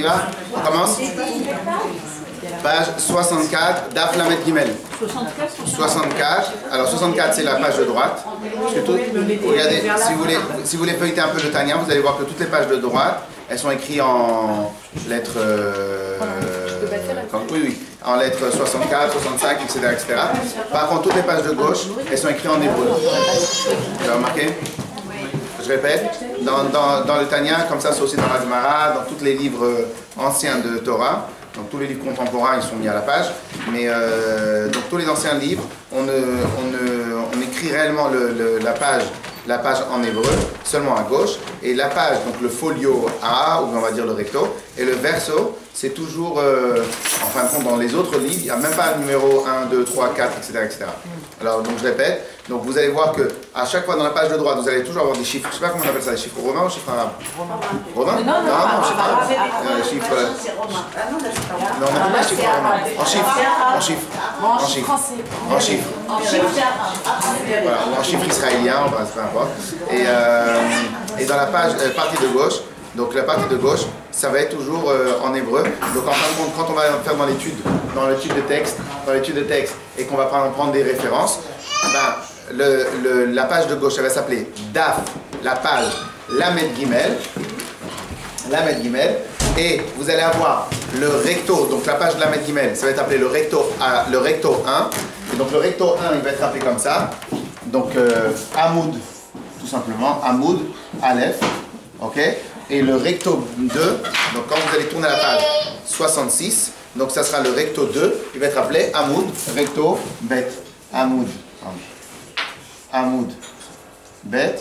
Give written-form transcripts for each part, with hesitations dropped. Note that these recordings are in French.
y va? On commence? Page 64, Daf Lamed Gimel. 64. Alors 64, c'est la page de droite. Parce que regardez, si vous voulez feuilleter un peu le Tanya, vous allez voir que toutes les pages de droite, elles sont écrites en lettres... oui, en lettres 64, 65, etc., etc. Par contre, toutes les pages de gauche, elles sont écrites en hébreu. Vous avez remarqué? Je répète, dans le Tanya, comme ça c'est aussi dans la Gemara, dans tous les livres anciens de Torah, donc tous les livres contemporains ils sont mis à la page, mais donc tous les anciens livres, on écrit réellement la page en hébreu, seulement à gauche, et la page, donc le folio A, ou on va dire le recto, et le verso, c'est toujours, en fin de compte, dans les autres livres, il n'y a même pas un numéro 1, 2, 3, 4, etc., etc. Alors, donc je répète, donc vous allez voir que à chaque fois dans la page de droite, vous allez toujours avoir des chiffres, je ne sais pas comment on appelle ça, des chiffres romains ou chiffres arabes? Romains? Non, chiffres arabes. Chiffres... Non, on n'appelle pas chiffres romains. En chiffres. Voilà, ou en chiffres israéliens, enfin, peu importe. Et dans la partie de gauche, donc la partie de gauche, ça va être toujours en hébreu. Donc en fin de compte, quand on va faire dans l'étude de texte, et qu'on va prendre des références, la page de gauche, elle va s'appeler Daf, la page Lamed Gimel, et vous allez avoir le recto, donc la page Lamed Gimel, ça va être appelé le recto 1, et donc le recto 1, il va être appelé comme ça, donc Amoud, tout simplement, Amoud, Aleph, ok? Et le recto 2, donc quand vous allez tourner la page 66, donc ça sera le recto 2, il va être appelé Amoud, recto, bet, Amoud, bet,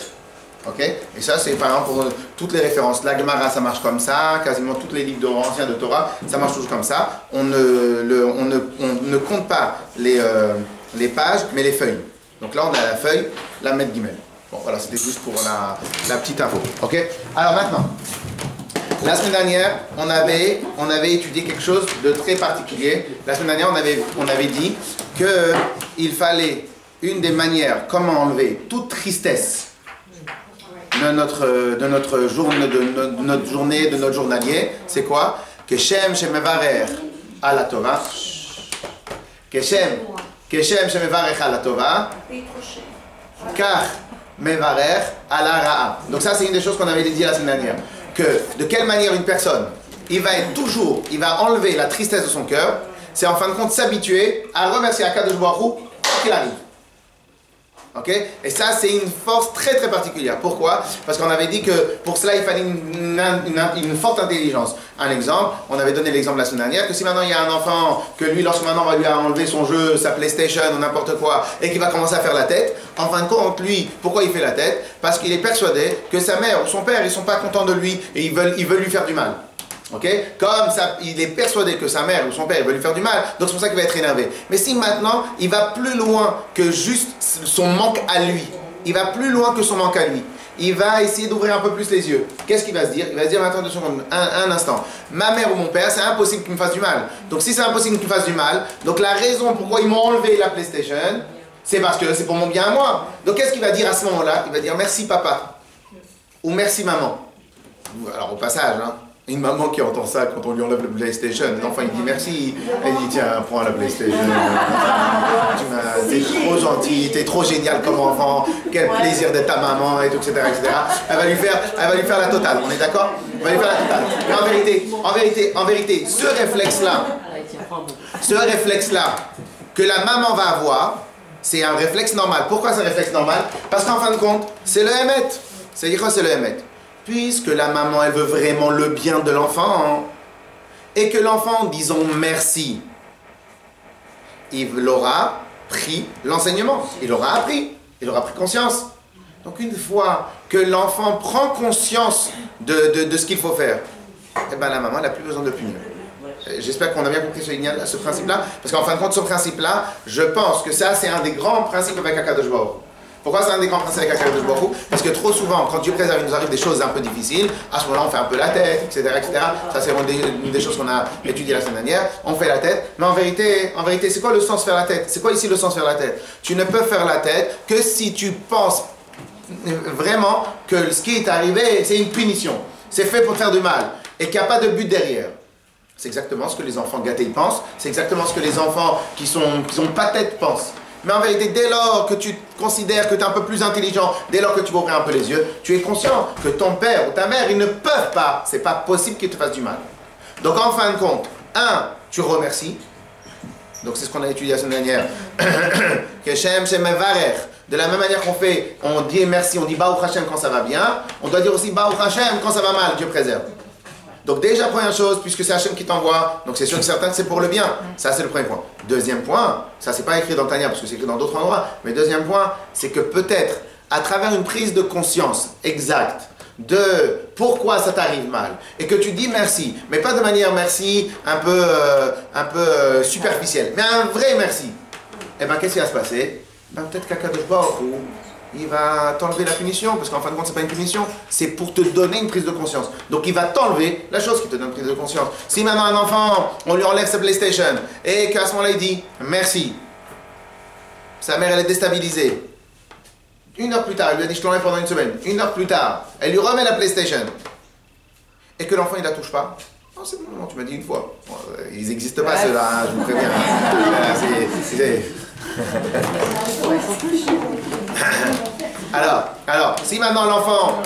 ok? Et ça c'est par exemple pour toutes les références, la Gemara ça marche comme ça, quasiment tous les livres anciens de Torah, ça marche toujours comme ça, on ne compte pas les pages, mais les feuilles. Donc là on a la feuille, la Lamed Gimel. Bon, voilà, c'était juste pour la petite info. Ok? Alors maintenant, la semaine dernière, on avait étudié quelque chose de très particulier. La semaine dernière, on avait dit qu'il fallait une des manières, comment enlever toute tristesse de notre journée, de notre journalier, c'est quoi? Que Shem Shemevarer à la Torah. Que Shem Shemevarer à la Torah. Car Mevarer à la Ra'a. Donc ça c'est une des choses qu'on avait dit la semaine dernière. Que de quelle manière une personne, il va enlever la tristesse de son cœur, c'est en fin de compte s'habituer à remercier Akadosh Baruch Hu quoi qu'il arrive. Ok? Et ça c'est une force très très particulière. Pourquoi? Parce qu'on avait dit que pour cela il fallait une forte intelligence. Un exemple, on avait donné l'exemple la semaine dernière, que si maintenant il y a un enfant, que lui lorsque maintenant on va lui enlever son jeu, sa PlayStation ou n'importe quoi, et qu'il va commencer à faire la tête, en fin de compte lui, pourquoi il fait la tête? Parce qu'il est persuadé que sa mère ou son père ils sont pas contents de lui et ils veulent lui faire du mal. Ok? Comme ça, il est persuadé que sa mère ou son père veut lui faire du mal, donc c'est pour ça qu'il va être énervé. Mais si maintenant, il va plus loin que juste son manque à lui, il va plus loin que son manque à lui, il va essayer d'ouvrir un peu plus les yeux. Qu'est-ce qu'il va se dire? Il va se dire, attends 2 secondes, un instant, ma mère ou mon père, c'est impossible qu'il me fasse du mal. Donc si c'est impossible qu'il me fasse du mal, donc la raison pourquoi ils m'ont enlevé la PlayStation, c'est parce que c'est pour mon bien à moi. Donc qu'est-ce qu'il va dire à ce moment-là? Il va dire merci papa, ou merci maman. Alors au passage, hein. Une maman qui entend ça quand on lui enlève le PlayStation, l'enfant il dit merci, elle dit tiens prends la PlayStation, t'es trop gentil, t'es trop génial comme enfant, quel plaisir d'être ta maman et tout, etc., etc. Elle va lui faire la totale, on est d'accord? Elle va lui faire la totale. Mais en vérité, ce réflexe-là que la maman va avoir, c'est un réflexe normal. Pourquoi c'est un réflexe normal? Parce qu'en fin de compte, c'est le Hémet. C'est-à-dire quoi c'est le Hémet? Puisque la maman, elle veut vraiment le bien de l'enfant, et que l'enfant, disons merci, il aura pris l'enseignement, il aura pris conscience. Donc une fois que l'enfant prend conscience de ce qu'il faut faire, eh ben, la maman, elle n'a plus besoin de punir. J'espère qu'on a bien compris ce principe-là, parce qu'en fin de compte, ce principe-là, je pense que ça, c'est un des grands principes avec Akadosh Baruch Hu. Pourquoi c'est un des grands principes avec Akadosh Baruch Hu? Parce que trop souvent, quand Dieu préserve, il nous arrive des choses un peu difficiles, à ce moment-là, on fait un peu la tête, etc., etc. Ça, c'est une des choses qu'on a étudiées la semaine dernière. On fait la tête, mais en vérité, c'est quoi le sens faire la tête? C'est quoi ici le sens faire la tête? Tu ne peux faire la tête que si tu penses vraiment que ce qui est arrivé, c'est une punition. C'est fait pour te faire du mal. et qu'il n'y a pas de but derrière. C'est exactement ce que les enfants gâtés pensent, c'est exactement ce que les enfants qui ont pas tête pensent. Mais en vérité, dès lors que tu considères que tu es un peu plus intelligent, dès lors que tu vas ouvrir un peu les yeux, tu es conscient que ton père ou ta mère, ils ne peuvent pas, c'est pas possible qu'ils te fassent du mal. Donc en fin de compte, tu remercies. Donc c'est ce qu'on a étudié la semaine dernière. Que Shem Mevarer. De la même manière qu'on fait, on dit merci, on dit Baruch Hashem quand ça va bien, on doit dire aussi Baruch Hashem quand ça va mal, Dieu préserve. Donc déjà, première chose, puisque c'est Hashem qui t'envoie, donc c'est sûr que certain que c'est pour le bien. Ça, c'est le premier point. Deuxième point, ça c'est pas écrit dans Tania, parce que c'est écrit dans d'autres endroits, mais deuxième point, c'est que peut-être, à travers une prise de conscience exacte de pourquoi ça t'arrive mal, et que tu dis merci, mais pas de manière merci un peu superficielle, mais un vrai merci, et bien qu'est-ce qui va se passer? Peut-être qu'Akadosh Baruch Hu, il va t'enlever la punition, parce qu'en fin de compte, c'est pas une punition, c'est pour te donner une prise de conscience. Donc il va t'enlever la chose qui te donne une prise de conscience. Si maintenant un enfant, on lui enlève sa PlayStation, et qu'à ce moment-là il dit merci, sa mère elle est déstabilisée. 1 heure plus tard, il lui a dit je te l'enlève pendant une semaine. 1 heure plus tard, elle lui remet la PlayStation. Et que l'enfant il la touche pas. Non, c'est bon, tu m'as dit une fois. Bon, ils n'existent pas ceux-là, hein, je vous préviens. Alors, si maintenant l'enfant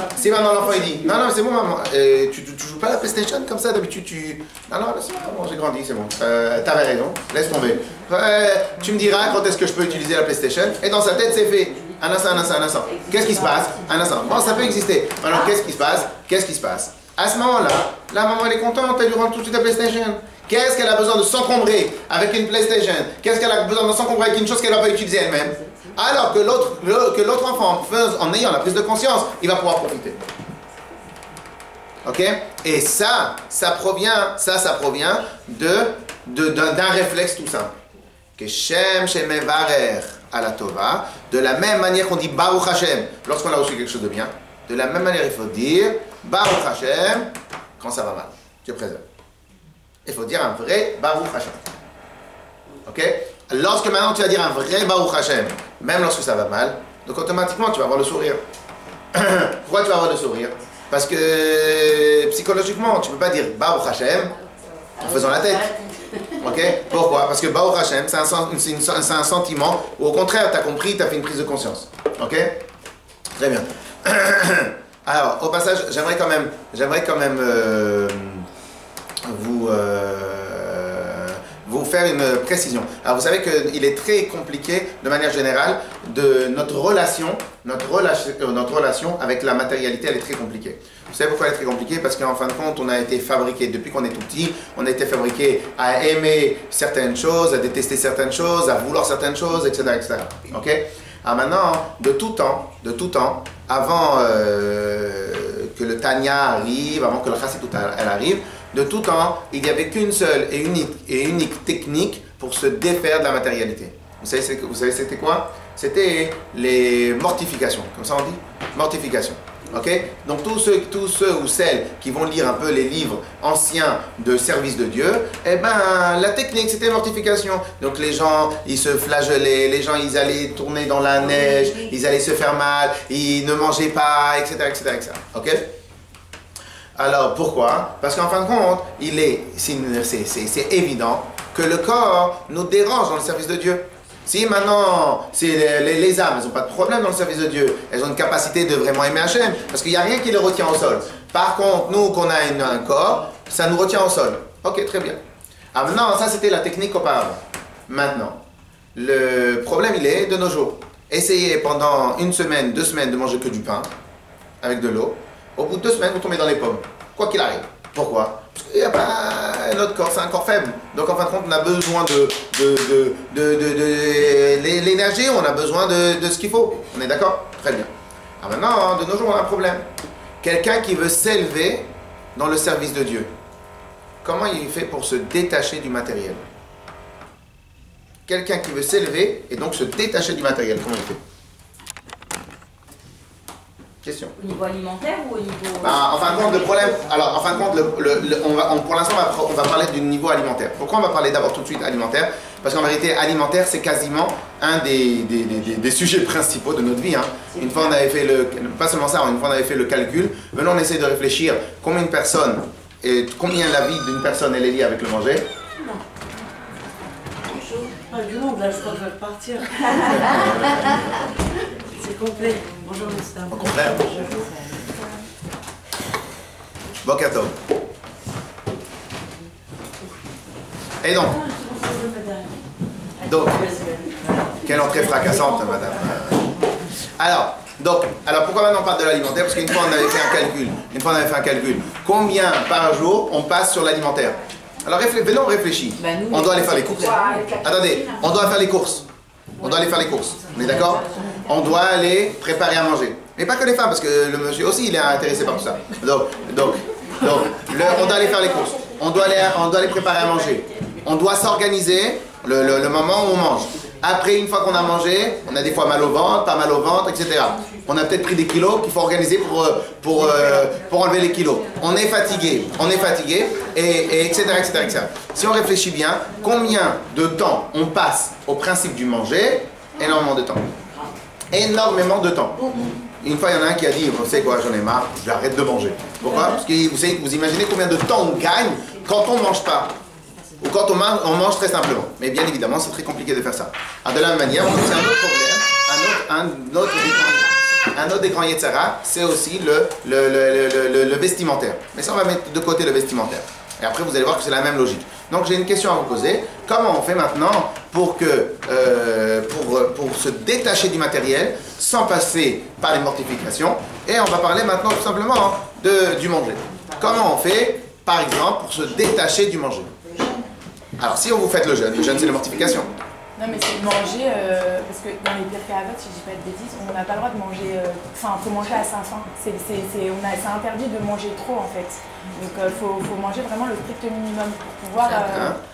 il dit non c'est bon maman, tu joues pas à la PlayStation comme ça d'habitude non c'est bon, j'ai grandi, c'est bon, t'avais raison, laisse tomber. Tu me diras quand est-ce que je peux utiliser la PlayStation, et dans sa tête c'est fait. Un instant. Qu'est-ce qui se passe? Un instant. Bon, ça peut exister. Alors qu'est-ce qui se passe? À ce moment-là, la maman elle est contente, elle lui rend tout de suite la PlayStation. Qu'est-ce qu'elle a besoin de s'encombrer avec une PlayStation? Qu'est-ce qu'elle a besoin de s'encombrer avec une chose qu'elle n'a pas utilisée elle-même? Alors que l'autre enfant, en ayant la prise de conscience, il va pouvoir profiter. Ok? Et ça provient d'un réflexe tout simple. Que Shem Mevarer à la Tova, de la même manière qu'on dit Baruch Hashem lorsqu'on a reçu quelque chose de bien, de la même manière il faut dire Baruch Hashem quand ça va mal. Dieu préserve. Il faut dire un vrai Baruch Hashem. Ok? Lorsque maintenant tu vas dire un vrai Baruch Hashem, même lorsque ça va mal, donc automatiquement tu vas avoir le sourire. Pourquoi tu vas avoir le sourire? Parce que psychologiquement tu ne peux pas dire Baruch Hashem en faisant la tête. Ok? Pourquoi? Parce que Baruch Hashem c'est un sentiment où au contraire tu as compris, tu as fait une prise de conscience. Ok? Très bien. Alors au passage j'aimerais quand même vous faire une précision. Alors vous savez qu'il est très compliqué de manière générale de notre relation avec la matérialité, elle est très compliquée. Vous savez pourquoi elle est très compliquée? Parce qu'en fin de compte on a été fabriqué depuis qu'on est tout petit, on a été fabriqué à aimer certaines choses, à détester certaines choses, à vouloir certaines choses, etc. Ok? Alors maintenant, de tout temps, avant que le Tanya arrive, avant que le Chassidut elle arrive, de tout temps, il n'y avait qu'une seule et unique technique pour se défaire de la matérialité. Vous savez c'était quoi? C'était les mortifications, comme ça on dit? Mortification. Ok? Donc tous ceux ou celles qui vont lire un peu les livres anciens de service de Dieu, eh ben la technique c'était mortification. Donc les gens ils se flagellaient, les gens ils allaient tourner dans la neige, ils allaient se faire mal, ils ne mangeaient pas, etc. Ok? Alors pourquoi? Parce qu'en fin de compte, c'est évident que le corps nous dérange dans le service de Dieu. Si maintenant, les âmes, elles n'ont pas de problème dans le service de Dieu, elles ont une capacité de vraiment aimer Hachem, parce qu'il n'y a rien qui les retient au sol. Par contre, nous, qu'on a un corps, ça nous retient au sol. Ok, très bien. Ah maintenant, ça c'était la technique auparavant. Maintenant, le problème il est de nos jours. Essayez pendant 1 semaine, 2 semaines de manger que du pain, avec de l'eau. Au bout de 2 semaines, vous tombez dans les pommes. Quoi qu'il arrive. Pourquoi? Parce que notre corps, c'est un corps faible. Donc en fin de compte, on a besoin de l'énergie, on a besoin de ce qu'il faut. On est d'accord? Très bien. Alors maintenant, de nos jours, on a un problème. Quelqu'un qui veut s'élever dans le service de Dieu, comment il fait pour se détacher du matériel? Quelqu'un qui veut s'élever et donc se détacher du matériel, comment il fait? Question. Au niveau alimentaire ou au niveau... En fin de compte, le problème... Alors, en fin de compte, pour l'instant, on va parler du niveau alimentaire. Pourquoi on va parler d'abord tout de suite alimentaire? Parce qu'en vérité, alimentaire, c'est quasiment un des sujets principaux de notre vie. Hein. Une fois, on avait fait pas seulement ça, une fois, on avait fait le calcul. Maintenant, on essaie de réfléchir combien de personnes Et combien la vie d'une personne elle est liée avec le manger? Non. Pas du monde, là, je crois que je vais repartir. C'est complet. Bonjour, monsieur. Au contraire. Boker Tov. Et donc, quelle entrée fracassante, madame. Alors pourquoi maintenant on parle de l'alimentaire? Parce qu'une fois on avait fait un calcul. Combien par jour on passe sur l'alimentaire? Alors venons, on réfléchit. On doit aller faire les courses. Attendez, on doit faire les courses. On est d'accord? On doit aller préparer à manger. Mais pas que les femmes, parce que le monsieur aussi il est intéressé par tout ça. Donc, on doit aller faire les courses. On doit aller préparer à manger. On doit s'organiser le moment où on mange. Après, une fois qu'on a mangé, on a des fois mal au ventre, pas mal au ventre, etc. On a peut-être pris des kilos qu'il faut organiser pour enlever les kilos. On est fatigué, et etc., etc. Si on réfléchit bien, combien de temps on passe au principe du manger? Énormément de temps. Énormément de temps. Une fois, il y en a un qui a dit, vous savez quoi, j'en ai marre, j'arrête de manger. Pourquoi? Parce que vous imaginez combien de temps on gagne quand on ne mange pas. Ou quand on mange très simplement. Mais bien évidemment, c'est très compliqué de faire ça. Alors, de la même manière, on a aussi un autre problème, un autre des grands Yetzara, c'est aussi le vestimentaire. Mais ça, on va mettre de côté le vestimentaire. Et après, vous allez voir que c'est la même logique. Donc, j'ai une question à vous poser. Comment on fait maintenant pour se détacher du matériel sans passer par les mortifications? Et on va parler maintenant tout simplement du manger. Comment on fait, par exemple, pour se détacher du manger? Alors, si vous faites le jeûne c'est la mortification. Non, mais c'est de manger, parce que dans les Pirkei Avot, si je dis pas de bêtises, on n'a pas le droit de manger, enfin, il faut manger à sa faim. C'est interdit de manger trop, en fait. Donc, il faut manger vraiment le strict minimum pour pouvoir...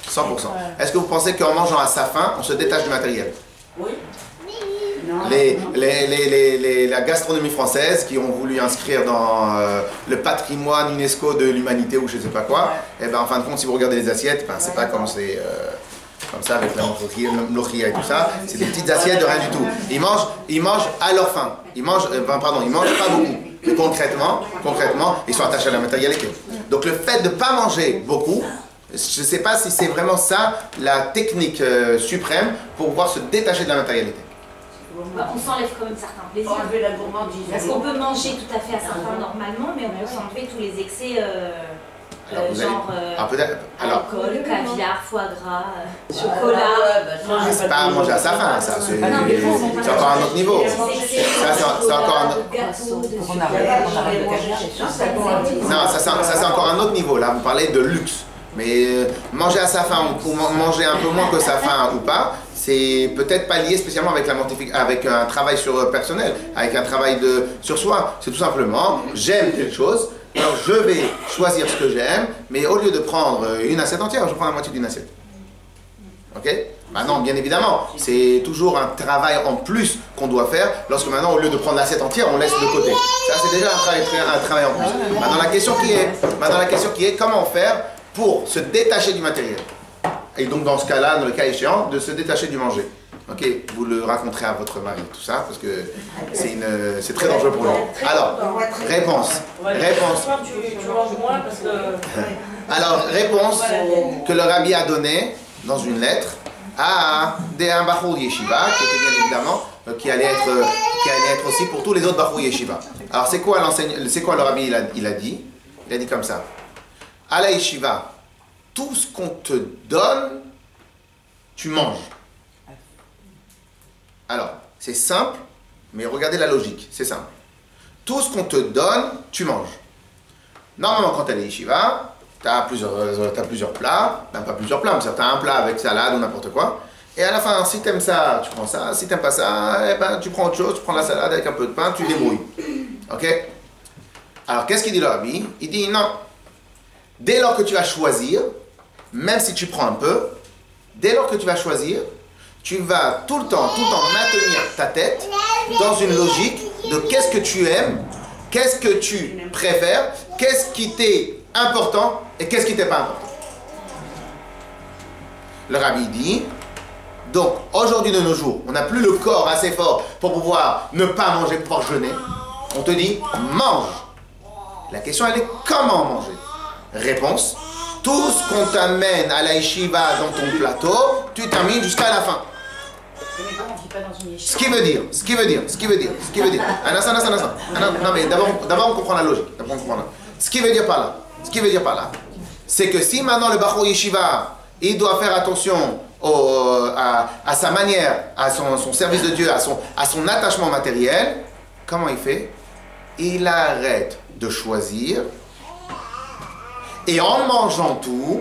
100%. Est-ce que vous pensez qu'en mangeant à sa faim, on se détache du matériel? Oui. La gastronomie française qui ont voulu inscrire dans le patrimoine UNESCO de l'humanité ou je ne sais pas quoi, et ben en fin de compte, si vous regardez les assiettes, c'est pas comme c'est comme ça avec la mlochia et tout ça, c'est des petites assiettes de rien du tout. Ils mangent à leur faim. Ils mangent pas beaucoup. Mais concrètement, ils sont attachés à la matérialité. Donc le fait de ne pas manger beaucoup, je ne sais pas si c'est vraiment ça la technique suprême pour pouvoir se détacher de la matérialité. On s'enlève quand même certains plaisirs. Enlever la gourmandise. Parce qu'on peut manger tout à fait à sa faim normalement, mais on peut s'enlever tous les excès, alcool, caviar, foie gras, chocolat. C'est pas manger à sa faim, ça. C'est encore un autre niveau. C'est encore un autre niveau. Là, vous parlez de luxe. Mais manger à sa faim ou manger un peu moins que sa faim ou pas, c'est peut-être pas lié spécialement avec avec un travail personnel, avec un travail sur soi. C'est tout simplement, j'aime quelque chose, alors je vais choisir ce que j'aime, mais au lieu de prendre une assiette entière, je prends la moitié d'une assiette. Ok? Maintenant, bien évidemment, c'est toujours un travail en plus qu'on doit faire, lorsque maintenant, au lieu de prendre l'assiette entière, on laisse de côté. Ça, c'est déjà un travail en plus. Maintenant, la question qui est comment faire pour se détacher du matériel. Et donc dans ce cas-là, dans le cas échéant, de se détacher du manger. Ok, vous le raconterez à votre mari, tout ça, parce que c'est très dangereux pour lui. Alors, réponse. Alors, réponse que le rabbi a donnée dans une lettre à un Bachur Yeshiva, qui était bien évidemment, qui allait être aussi pour tous les autres Bachur Yeshiva. Alors, c'est quoi le rabbi il a dit comme ça. À la Yeshiva, tout ce qu'on te donne, tu manges. Alors, c'est simple, mais regardez la logique, c'est simple. Tout ce qu'on te donne, tu manges. Normalement, quand tu es à la Yeshiva, tu as plusieurs plats, même pas plusieurs plats, mais tu as un plat avec salade ou n'importe quoi. Et à la fin, si tu aimes ça, tu prends ça. Si tu n'aimes pas ça, eh ben, tu prends autre chose, tu prends la salade avec un peu de pain, tu débrouilles. Ok? Alors, qu'est-ce qu'il dit le rabbi? Il dit non. Dès lors que tu vas choisir, même si tu prends un peu, dès lors que tu vas choisir, tu vas tout le temps maintenir ta tête dans une logique de qu'est-ce que tu aimes, qu'est-ce que tu préfères, qu'est-ce qui t'est important et qu'est-ce qui t'est pas important. Le rabbi dit, donc aujourd'hui de nos jours, on n'a plus le corps assez fort pour pouvoir ne pas manger, pour pouvoir jeûner. On te dit, mange. La question elle est comment manger. Réponse. Tout ce qu'on t'amène à la yeshiva dans ton plateau, tu termines jusqu'à la fin. Mais bon, on vit pas dans une yeshiva. Ce qui veut dire. Un instant. Non, mais d'abord on comprend la logique. Ce qui veut dire par là, c'est que si maintenant le Bachor Yeshiva, il doit faire attention à sa manière, à son service de Dieu, à son attachement matériel, comment il fait? Il arrête de choisir et en mangeant tout,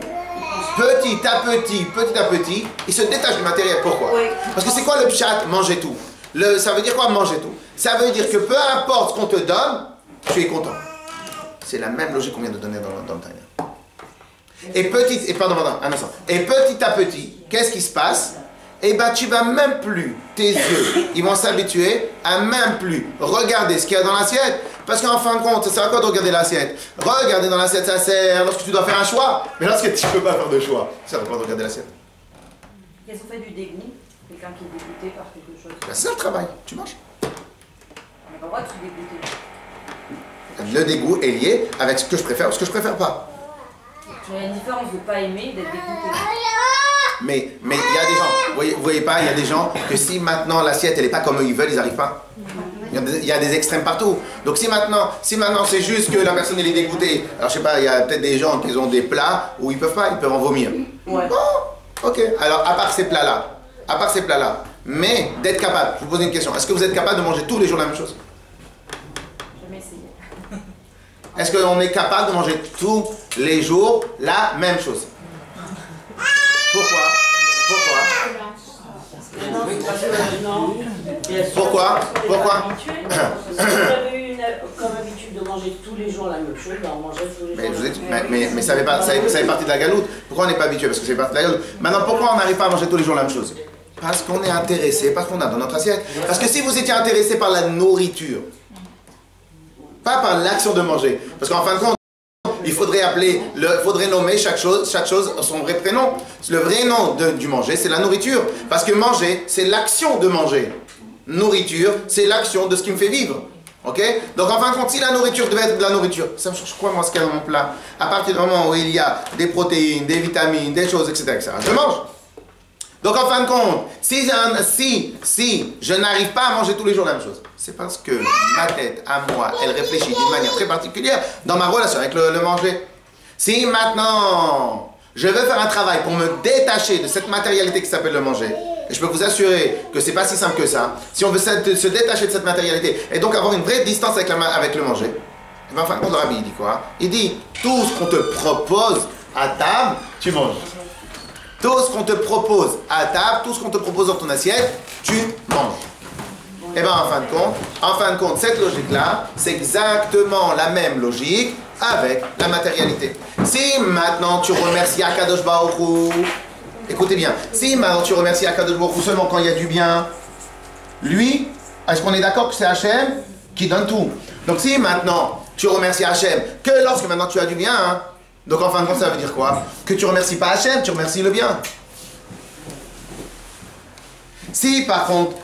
petit à petit, il se détache du matériel. Pourquoi? Parce que c'est quoi le pshat, manger tout? Ça veut dire quoi, manger tout? Ça veut dire que peu importe ce qu'on te donne, tu es content. C'est la même logique qu'on vient de donner dans le Tanya. Et petit à petit, qu'est-ce qui se passe? Eh bien, tu vas même plus, tes yeux, ils vont s'habituer à même plus regarder ce qu'il y a dans l'assiette. Parce qu'en fin de compte, ça sert à quoi de regarder l'assiette? Regarder dans l'assiette, ça sert lorsque tu dois faire un choix. Mais lorsque tu ne peux pas faire de choix, ça sert à quoi de regarder l'assiette? Qu'est-ce qu'on fait du dégoût? Quelqu'un qui est dégoûté par quelque chose. Ben, c'est le travail, tu manges. On n'a pas le droit de se dégoûter. Le dégoût est lié avec ce que je préfère ou ce que je préfère pas. Il y a une différence de ne pas aimer, d'être dégoûté. Mais il y a des gens, vous voyez pas, il y a des gens que si maintenant l'assiette elle n'est pas comme eux ils veulent, ils n'arrivent pas. Il y a des extrêmes partout. Donc si maintenant c'est juste que la personne elle est dégoûtée, alors je sais pas, il y a peut-être des gens qui ont des plats où ils peuvent pas, ils peuvent en vomir. Ouais. Bon, ok. Alors à part ces plats-là, mais d'être capable, je vous pose une question, est-ce que vous êtes capable de manger tous les jours la même chose? Jamais essayé. Est-ce qu'on est capable de manger tous les jours la même chose? Pourquoi? Pourquoi? Si vous avez eu comme habitude de manger tous les jours la même chose, ben on mangeait tous les jours. Mais ça fait partie de la galoute. Pourquoi on n'est pas habitué? Parce que c'est partie de la galoute. Maintenant, pourquoi on n'arrive pas à manger tous les jours la même chose? Parce qu'on est intéressé, parce qu'on a dans notre assiette. Parce que si vous étiez intéressé par la nourriture, pas par l'action de manger, parce qu'en fin de compte, il faudrait nommer chaque chose son vrai prénom. Le vrai nom du manger, c'est la nourriture. Parce que manger, c'est l'action de manger. Nourriture, c'est l'action de ce qui me fait vivre. Ok? Donc en fin de compte, si la nourriture devait être de la nourriture, ça je crois moi ce qu'il y a dans mon plat, à partir du moment où il y a des protéines, des vitamines, des choses, etc., je mange. Donc en fin de compte, si je n'arrive pas à manger tous les jours la même chose, c'est parce que ma tête, à moi, elle réfléchit d'une manière très particulière dans ma relation avec le manger. Si maintenant, je veux faire un travail pour me détacher de cette matérialité qui s'appelle le manger, et je peux vous assurer que c'est pas si simple que ça, si on veut se détacher de cette matérialité, et donc avoir une vraie distance avec le manger, et bien en fin de compte, le rabbi, il dit quoi? Il dit, tout ce qu'on te propose à table, tu manges. Tout ce qu'on te propose à table, tout ce qu'on te propose dans ton assiette, tu manges. Et bien en fin de compte, cette logique-là, c'est exactement la même logique avec la matérialité. Si maintenant tu remercies Akadosh Baruch Hu, écoutez bien, si maintenant tu remercies Akadosh Baruch Hu seulement quand il y a du bien, lui, est-ce qu'on est d'accord que c'est Hachem qui donne tout? Donc si maintenant tu remercies Hachem que lorsque maintenant tu as du bien, hein, donc en fin de compte, ça veut dire quoi? Que tu ne remercies pas Hachem, tu remercies le bien. Si par contre,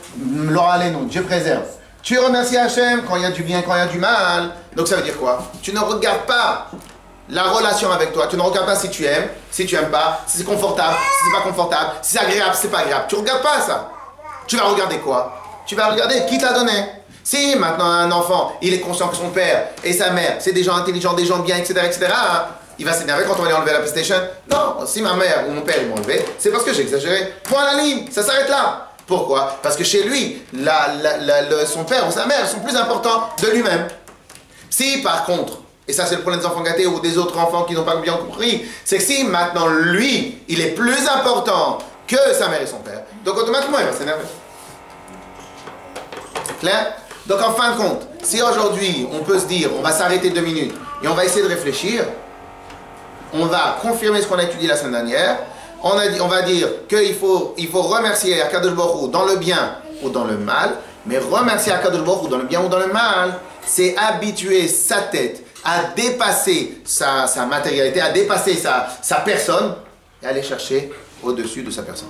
l'oraleno, Dieu préserve, tu remercies Hachem quand il y a du bien, quand il y a du mal, donc ça veut dire quoi? Tu ne regardes pas la relation avec toi, tu ne regardes pas si tu aimes, si tu n'aimes pas, si c'est confortable, si c'est pas confortable, si c'est agréable, si c'est pas agréable. Tu ne regardes pas ça. Tu vas regarder quoi? Tu vas regarder qui t'a donné. Si maintenant un enfant, il est conscient que son père et sa mère, c'est des gens intelligents, des gens bien, etc., hein, il va s'énerver quand on va lui enlever la PlayStation. Non, si ma mère ou mon père m'ont enlevé, c'est parce que j'ai exagéré. Point à la ligne, ça s'arrête là. Pourquoi? Parce que chez lui, son père ou sa mère sont plus importants de lui-même. Si par contre, et ça c'est le problème des enfants gâtés ou des autres enfants qui n'ont pas bien compris, c'est que si maintenant lui, il est plus important que sa mère et son père, donc automatiquement il va s'énerver. Clair? Donc en fin de compte, si aujourd'hui on peut se dire, on va s'arrêter 2 minutes et on va essayer de réfléchir, on va confirmer ce qu'on a étudié la semaine dernière. On va dire qu'il faut remercier Akadosh Baruch Hu dans le bien ou dans le mal. Mais remercier Akadosh Baruch Hu dans le bien ou dans le mal, c'est habituer sa tête à dépasser sa matérialité, à dépasser sa personne et aller chercher au-dessus de sa personne.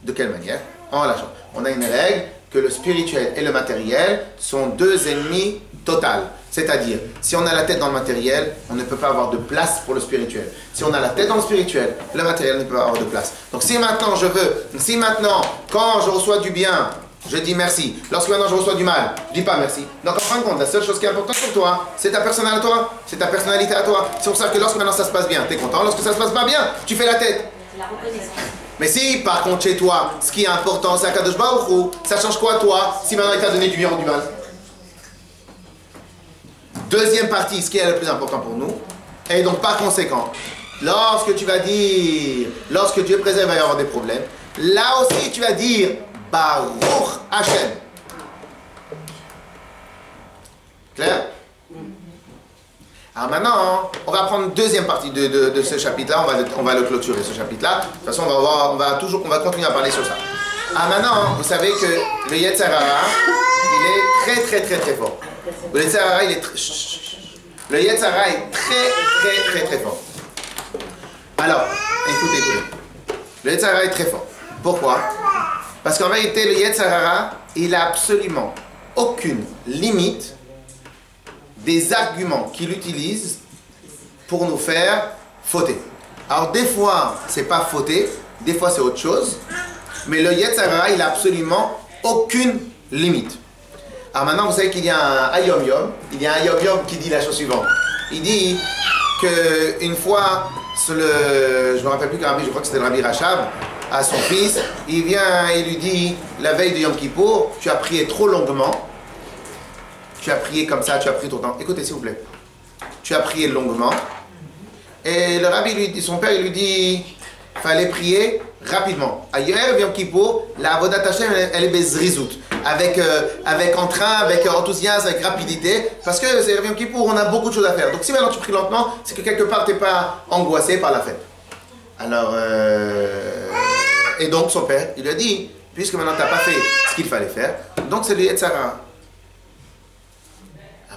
De quelle manière? En lâchant. On a une règle que le spirituel et le matériel sont 2 ennemis totale. C'est-à-dire, si on a la tête dans le matériel, on ne peut pas avoir de place pour le spirituel. Si on a la tête dans le spirituel, le matériel ne peut pas avoir de place. Donc si maintenant, quand je reçois du bien, je dis merci. Lorsque maintenant je reçois du mal, je dis pas merci. Donc en fin de compte, la seule chose qui est importante pour toi, c'est ta personnalité à toi. C'est ta personnalité à toi. C'est pour ça que lorsque maintenant ça se passe bien, tu es content. Lorsque ça se passe pas bien, tu fais la tête. C'est la reconnaissance. Mais si par contre chez toi, ce qui est important, c'est Akadosh Baruch Hu, ça change quoi toi, si maintenant il t'a donné du bien ou du mal? Deuxième partie, ce qui est le plus important pour nous, et donc par conséquent, lorsque tu vas dire, lorsque Dieu préserve, il va y avoir des problèmes, là aussi tu vas dire Baruch Hashem. Clair? Alors maintenant, on va prendre une deuxième partie de ce chapitre-là, on va le clôturer ce chapitre-là. De toute façon, on va continuer à parler sur ça. Alors maintenant, vous savez que le Yetzer Hara, il est très fort. Le Yetzer Hara, il est le Yetzer Hara est très fort. Alors, écoutez. Le Yetzer Hara est très fort. Pourquoi? Parce qu'en vérité, le Yetzer Hara, il n'a absolument aucune limite des arguments qu'il utilise pour nous faire fauter. Alors des fois, c'est pas fauter, des fois c'est autre chose, mais le Yetzer Hara, il n'a absolument aucune limite. Alors maintenant, vous savez qu'il y a un Hayom Yom, qui dit la chose suivante. Il dit qu'une fois, je ne me rappelle plus quel rabbi, je crois que c'était le rabbi Rachab, à son fils, il vient et lui dit, la veille de Yom Kippour, tu as prié trop longuement, tu as prié comme ça, tu as pris ton temps. Écoutez s'il vous plaît. Tu as prié longuement. Et le rabbi, son père, il lui dit, fallait prier rapidement. Ailleurs, Yom Kippour, la Avodat Hashem, elle est bezrizout. Avec entrain, avec enthousiasme, avec rapidité. Parce que c'est Yom Kippour, on a beaucoup de choses à faire. Donc si maintenant tu pries lentement, c'est que quelque part, tu n'es pas angoissé par la fête. Alors, et donc son père, il lui a dit, puisque maintenant tu n'as pas fait ce qu'il fallait faire, donc c'est le Yetzer Hara.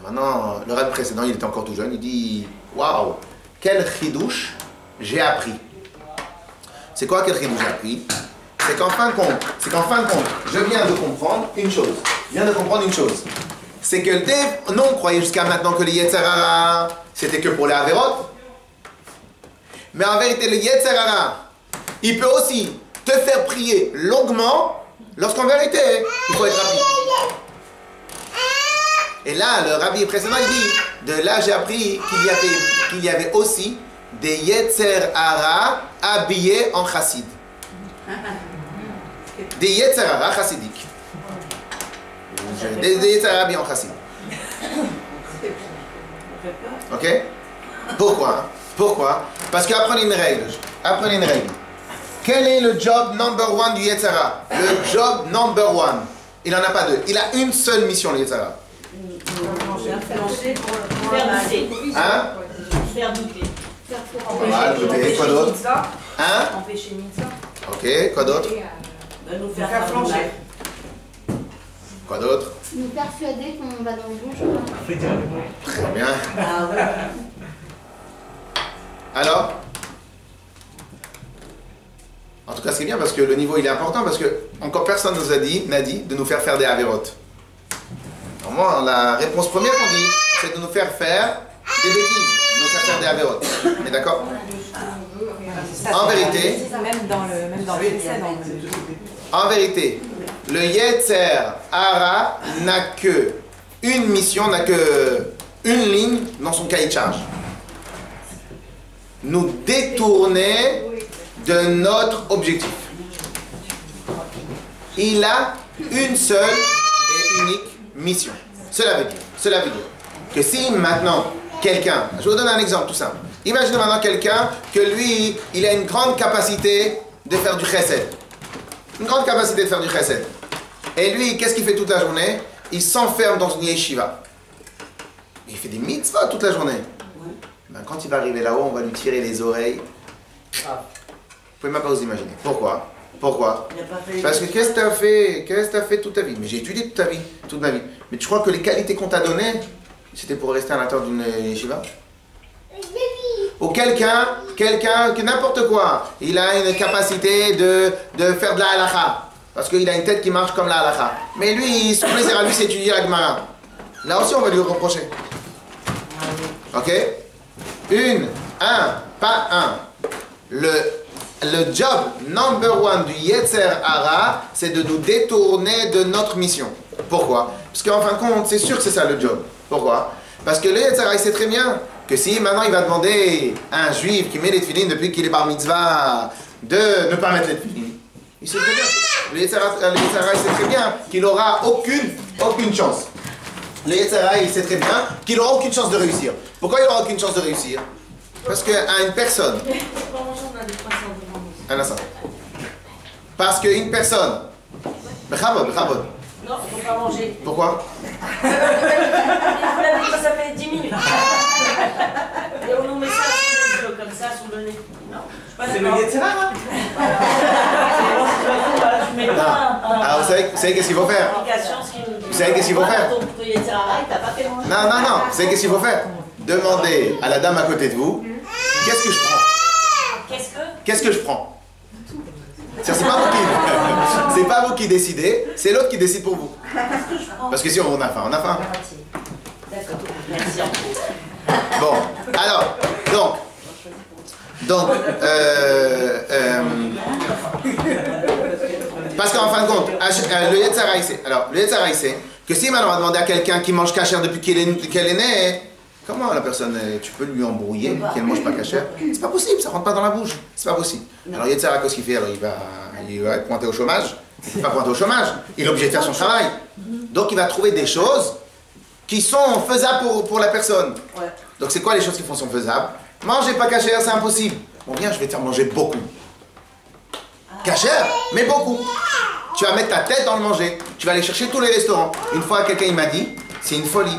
Maintenant, le rabbi précédent, il était encore tout jeune, il dit « Waouh, quel chidouche j'ai appris !» C'est quoi quel chidouche j'ai appris? C'est qu'en fin de compte, je viens de comprendre une chose. C'est que nous, on croyait jusqu'à maintenant que le Yetzer Hara, c'était que pour les Averot. Mais en vérité, le Yetzer Hara, il peut aussi te faire prier longuement, lorsqu'en vérité, il faut être rapide. Et là, le rabbi précédent, il dit, de là j'ai appris qu'il y avait aussi des Yetzer Hara habillés en chassid. Des Yetzer Hara chassidiques. Des Yetzer Hara habillés en chassid. Ok? Pourquoi? Parce qu'apprenez une règle. Quel est le job number one du Yetzer Hara? Le job number one. Il n'en a pas deux. Il a une seule mission, le Yetzer Hara. Hein? Faire douter. Douter. Quoi d'autre? Hein? Empêcher Mitzvah. Ok, quoi d'autre? Nous faire flancher. Quoi d'autre? Nous persuader qu'on va dans le bon chemin. Très bien. Ah ouais. Alors? En tout cas, c'est bien parce que le niveau il est important parce que encore personne n'a dit de nous faire des avérotes. Normalement, la réponse première qu'on dit, c'est de nous faire faire des bêtises, de nous faire faire des avérotes. On est d'accord? En vérité, en vérité, le Yetzer Hara n'a que une mission, n'a que une ligne dans son cahier de charge. Nous détourner de notre objectif. Il a une seule et unique mission. Cela veut dire que si maintenant quelqu'un, je vous donne un exemple tout simple. Imaginez maintenant quelqu'un que lui, il a une grande capacité de faire du chesed. Une grande capacité de faire du chesed. Et lui, qu'est-ce qu'il fait toute la journée? Il s'enferme dans une yeshiva. Il fait des mitzvahs toute la journée. Ben, quand il va arriver là-haut, on va lui tirer les oreilles. Vous pouvez même pas vous imaginer. Pourquoi? Parce que qu'est-ce que tu as fait toute ta vie? Mais j'ai étudié toute ma vie. Mais tu crois que les qualités qu'on t'a données, c'était pour rester à l'intérieur d'une yeshiva? Ou quelqu'un, que n'importe quoi, il a une capacité de faire de la halakha. Parce qu'il a une tête qui marche comme la halakha. Mais lui, son plaisir à lui, c'est étudier la Gemara. Là aussi, on va lui reprocher. Ok? Pas un. Le job number one du Yetzer Hara, c'est de nous détourner de notre mission. Pourquoi? Parce qu'en fin de compte, c'est sûr que c'est ça le job. Pourquoi? Parce que le Yetzer Hara, il sait très bien que si maintenant il va demander à un juif qui met les tefilines depuis qu'il est bar mitzvah de ne pas mettre les tefilines, il sait très bien. Le Yetzer Hara, il sait très bien qu'il n'aura aucune chance. Le Yetzer Hara, il sait très bien qu'il n'aura aucune chance de réussir. Pourquoi il n'aura aucune chance de réussir? Parce qu'à une personne... Un instant. Parce qu'une personne... Bravo. Non, il ne faut pas manger. Pourquoi? Il vous l'a dit, ça fait 10 minutes. Et on nous met ça sous les yeux, comme ça, sous le nez. Non, c'est le Yetzer Hara. Alors, vous savez qu'est-ce qu'il faut faire? Vous savez qu'est-ce qu'il faut faire? Non. Vous savez qu'est-ce qu'il faut faire? Demandez à la dame à côté de vous, qu'est-ce que je prends? Qu'est-ce que je prends? C'est pas vous qui décidez, c'est l'autre qui décide pour vous. Parce que si on a faim, on a faim. D'accord, merci. Bon, alors, donc, parce qu'en fin de compte, le Yetzer Hara, il sait que si maintenant on va demander à quelqu'un qui mange cachère depuis qu'elle est née, comment la personne, tu peux lui embrouiller qu'elle ne mange pas cachère? C'est pas possible, ça rentre pas dans la bouche, c'est pas possible. Alors Yetzer Hara, qu'est-ce qu'il fait? Alors il va être pointé au chômage. Il va pointer au chômage, il est obligé de faire son travail. Donc il va trouver des choses qui sont faisables pour la personne. Donc c'est quoi les choses qui sont faisables? Manger pas cachère, c'est impossible. Bon, viens, je vais te faire manger beaucoup. Cachère, mais beaucoup. Tu vas mettre ta tête dans le manger. Tu vas aller chercher tous les restaurants. Une fois, quelqu'un il m'a dit, c'est une folie.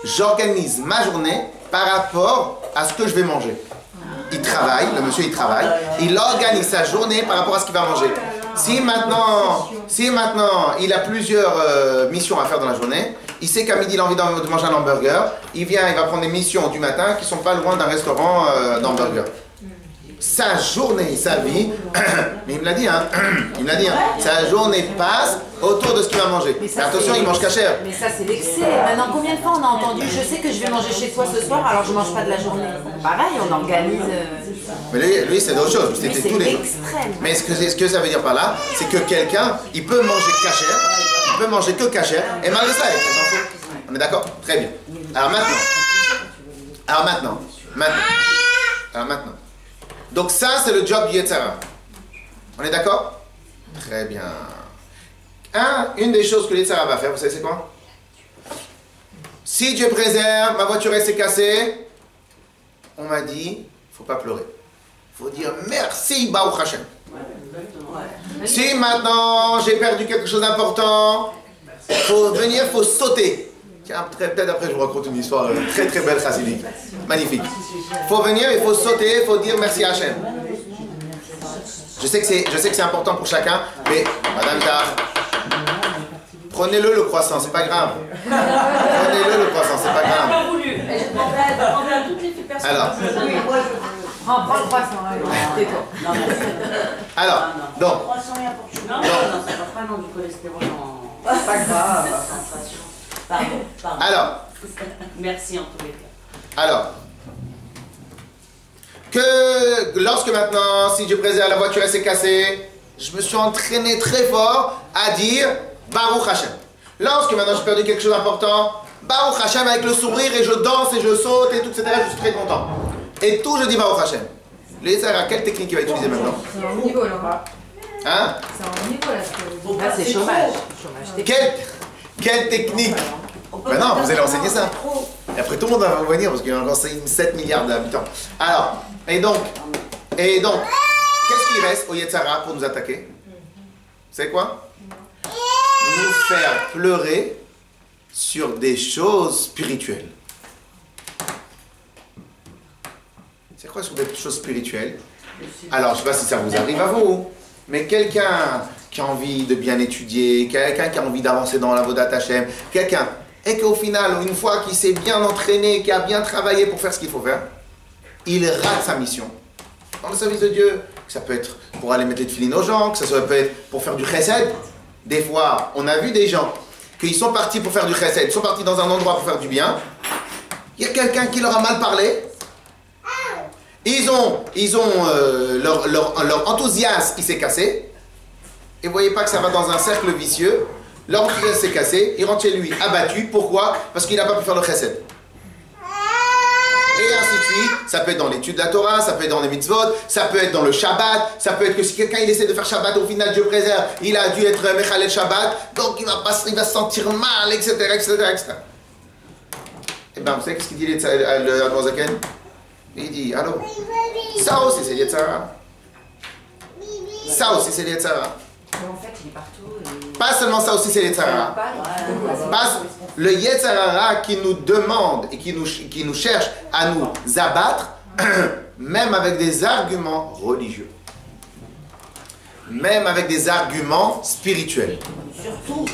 J'organise ma journée par rapport à ce que je vais manger. Il travaille, le monsieur il travaille, il organise sa journée par rapport à ce qu'il va manger. Si maintenant il a plusieurs missions à faire dans la journée, il sait qu'à midi il a envie de manger un hamburger, il va prendre des missions du matin qui sont pas loin d'un restaurant d'hamburger. Sa journée, sa vie, mais il me l'a dit, sa journée passe autour de ce qu'il va manger. Mais attention, il mange cachère. Mais ça, c'est l'excès. Maintenant, combien de fois on a entendu, je sais que je vais manger chez toi ce soir, alors je mange pas de la journée. Pareil, on organise. Mais lui c'est d'autres choses. C'était tous les jours. Mais ce que ça veut dire par là, c'est que quelqu'un, il peut manger cachère, il peut manger que cachère, et malgré ça, il est très info. On est d'accord? Très bien. Alors maintenant. Donc ça, c'est le job du Yetzer Hara. On est d'accord? Très bien. Une des choses que le Yetzer Hara va faire, vous savez c'est quoi? Si Dieu préserve, ma voiture s'est cassée, on m'a dit, faut pas pleurer. Faut dire merci, Baruch Hashem. Si maintenant j'ai perdu quelque chose d'important, faut sauter. Tiens, peut-être après je vous raconte une histoire très très belle chassidique. Magnifique. Il faut venir, il faut sauter, il faut dire merci à Hachem. Je sais que c'est important pour chacun, mais Madame Tar, prenez-le croissant, c'est pas grave. Prenez-le le croissant, c'est pas grave. Pas voulu. Je demande à toutes les personnes. Alors. Prends le croissant, tais-toi. Alors, donc. Non, ça va pas non du cholestérol. C'est pas grave. Pardon. Alors. Merci en tous les cas. Alors. Que lorsque maintenant, si Dieu préserve, la voiture s'est cassée, je me suis entraîné très fort à dire Baruch Hashem. Lorsque maintenant j'ai perdu quelque chose d'important, Baruch Hashem avec le sourire et je danse et je saute et tout, etc. Je suis très content. Et tout, je dis Baruch Hashem. Le Yetzer Hara, quelle technique il va utiliser maintenant? C'est un niveau là. Hein? C'est un niveau là. Là, c'est chômage. Quelle technique? Ben non, vous allez enseigner ça. Et après, tout le monde va venir parce qu'il y a encore 7 milliards d'habitants. Alors, et donc, qu'est-ce qui reste au Yetzer Hara pour nous attaquer? C'est quoi? Nous faire pleurer sur des choses spirituelles. C'est quoi sur des choses spirituelles? Alors, je ne sais pas si ça vous arrive à vous, mais quelqu'un qui a envie de bien étudier, quelqu'un qui a envie d'avancer dans la Avodat Hashem, quelqu'un, et qu'au final, une fois qu'il s'est bien entraîné, qu'il a bien travaillé pour faire ce qu'il faut faire, il rate sa mission. Dans le service de Dieu, que ça peut être pour aller mettre les tefilines aux gens, que ça peut être pour faire du chesed. Des fois, on a vu des gens qu'ils sont partis pour faire du chesed, ils sont partis dans un endroit pour faire du bien, il y a quelqu'un qui leur a mal parlé, leur enthousiasme, il s'est cassé, et vous voyez pas que ça va dans un cercle vicieux, leur enthousiasme s'est cassé, il rentre chez lui abattu, pourquoi? Parce qu'il n'a pas pu faire le chesed. Et ainsi de suite, ça peut être dans l'étude de la Torah, ça peut être dans les mitzvot, ça peut être dans le Shabbat, ça peut être que si quelqu'un il essaie de faire Shabbat, au final Dieu préserve, il a dû être Mechalel Shabbat, donc il va se sentir mal, etc., etc., etc. Et bien vous savez qu'est-ce qu'il dit le Admozaken? Il dit, allô, ça aussi c'est l'Yetzara. Ça aussi c'est l'Yetzara. En fait, il est partout. Pas seulement ça aussi c'est l'Yetzara. Le Yetzara qui nous demande et qui nous cherche à nous abattre, même avec des arguments religieux. Même avec des arguments spirituels. Surtout.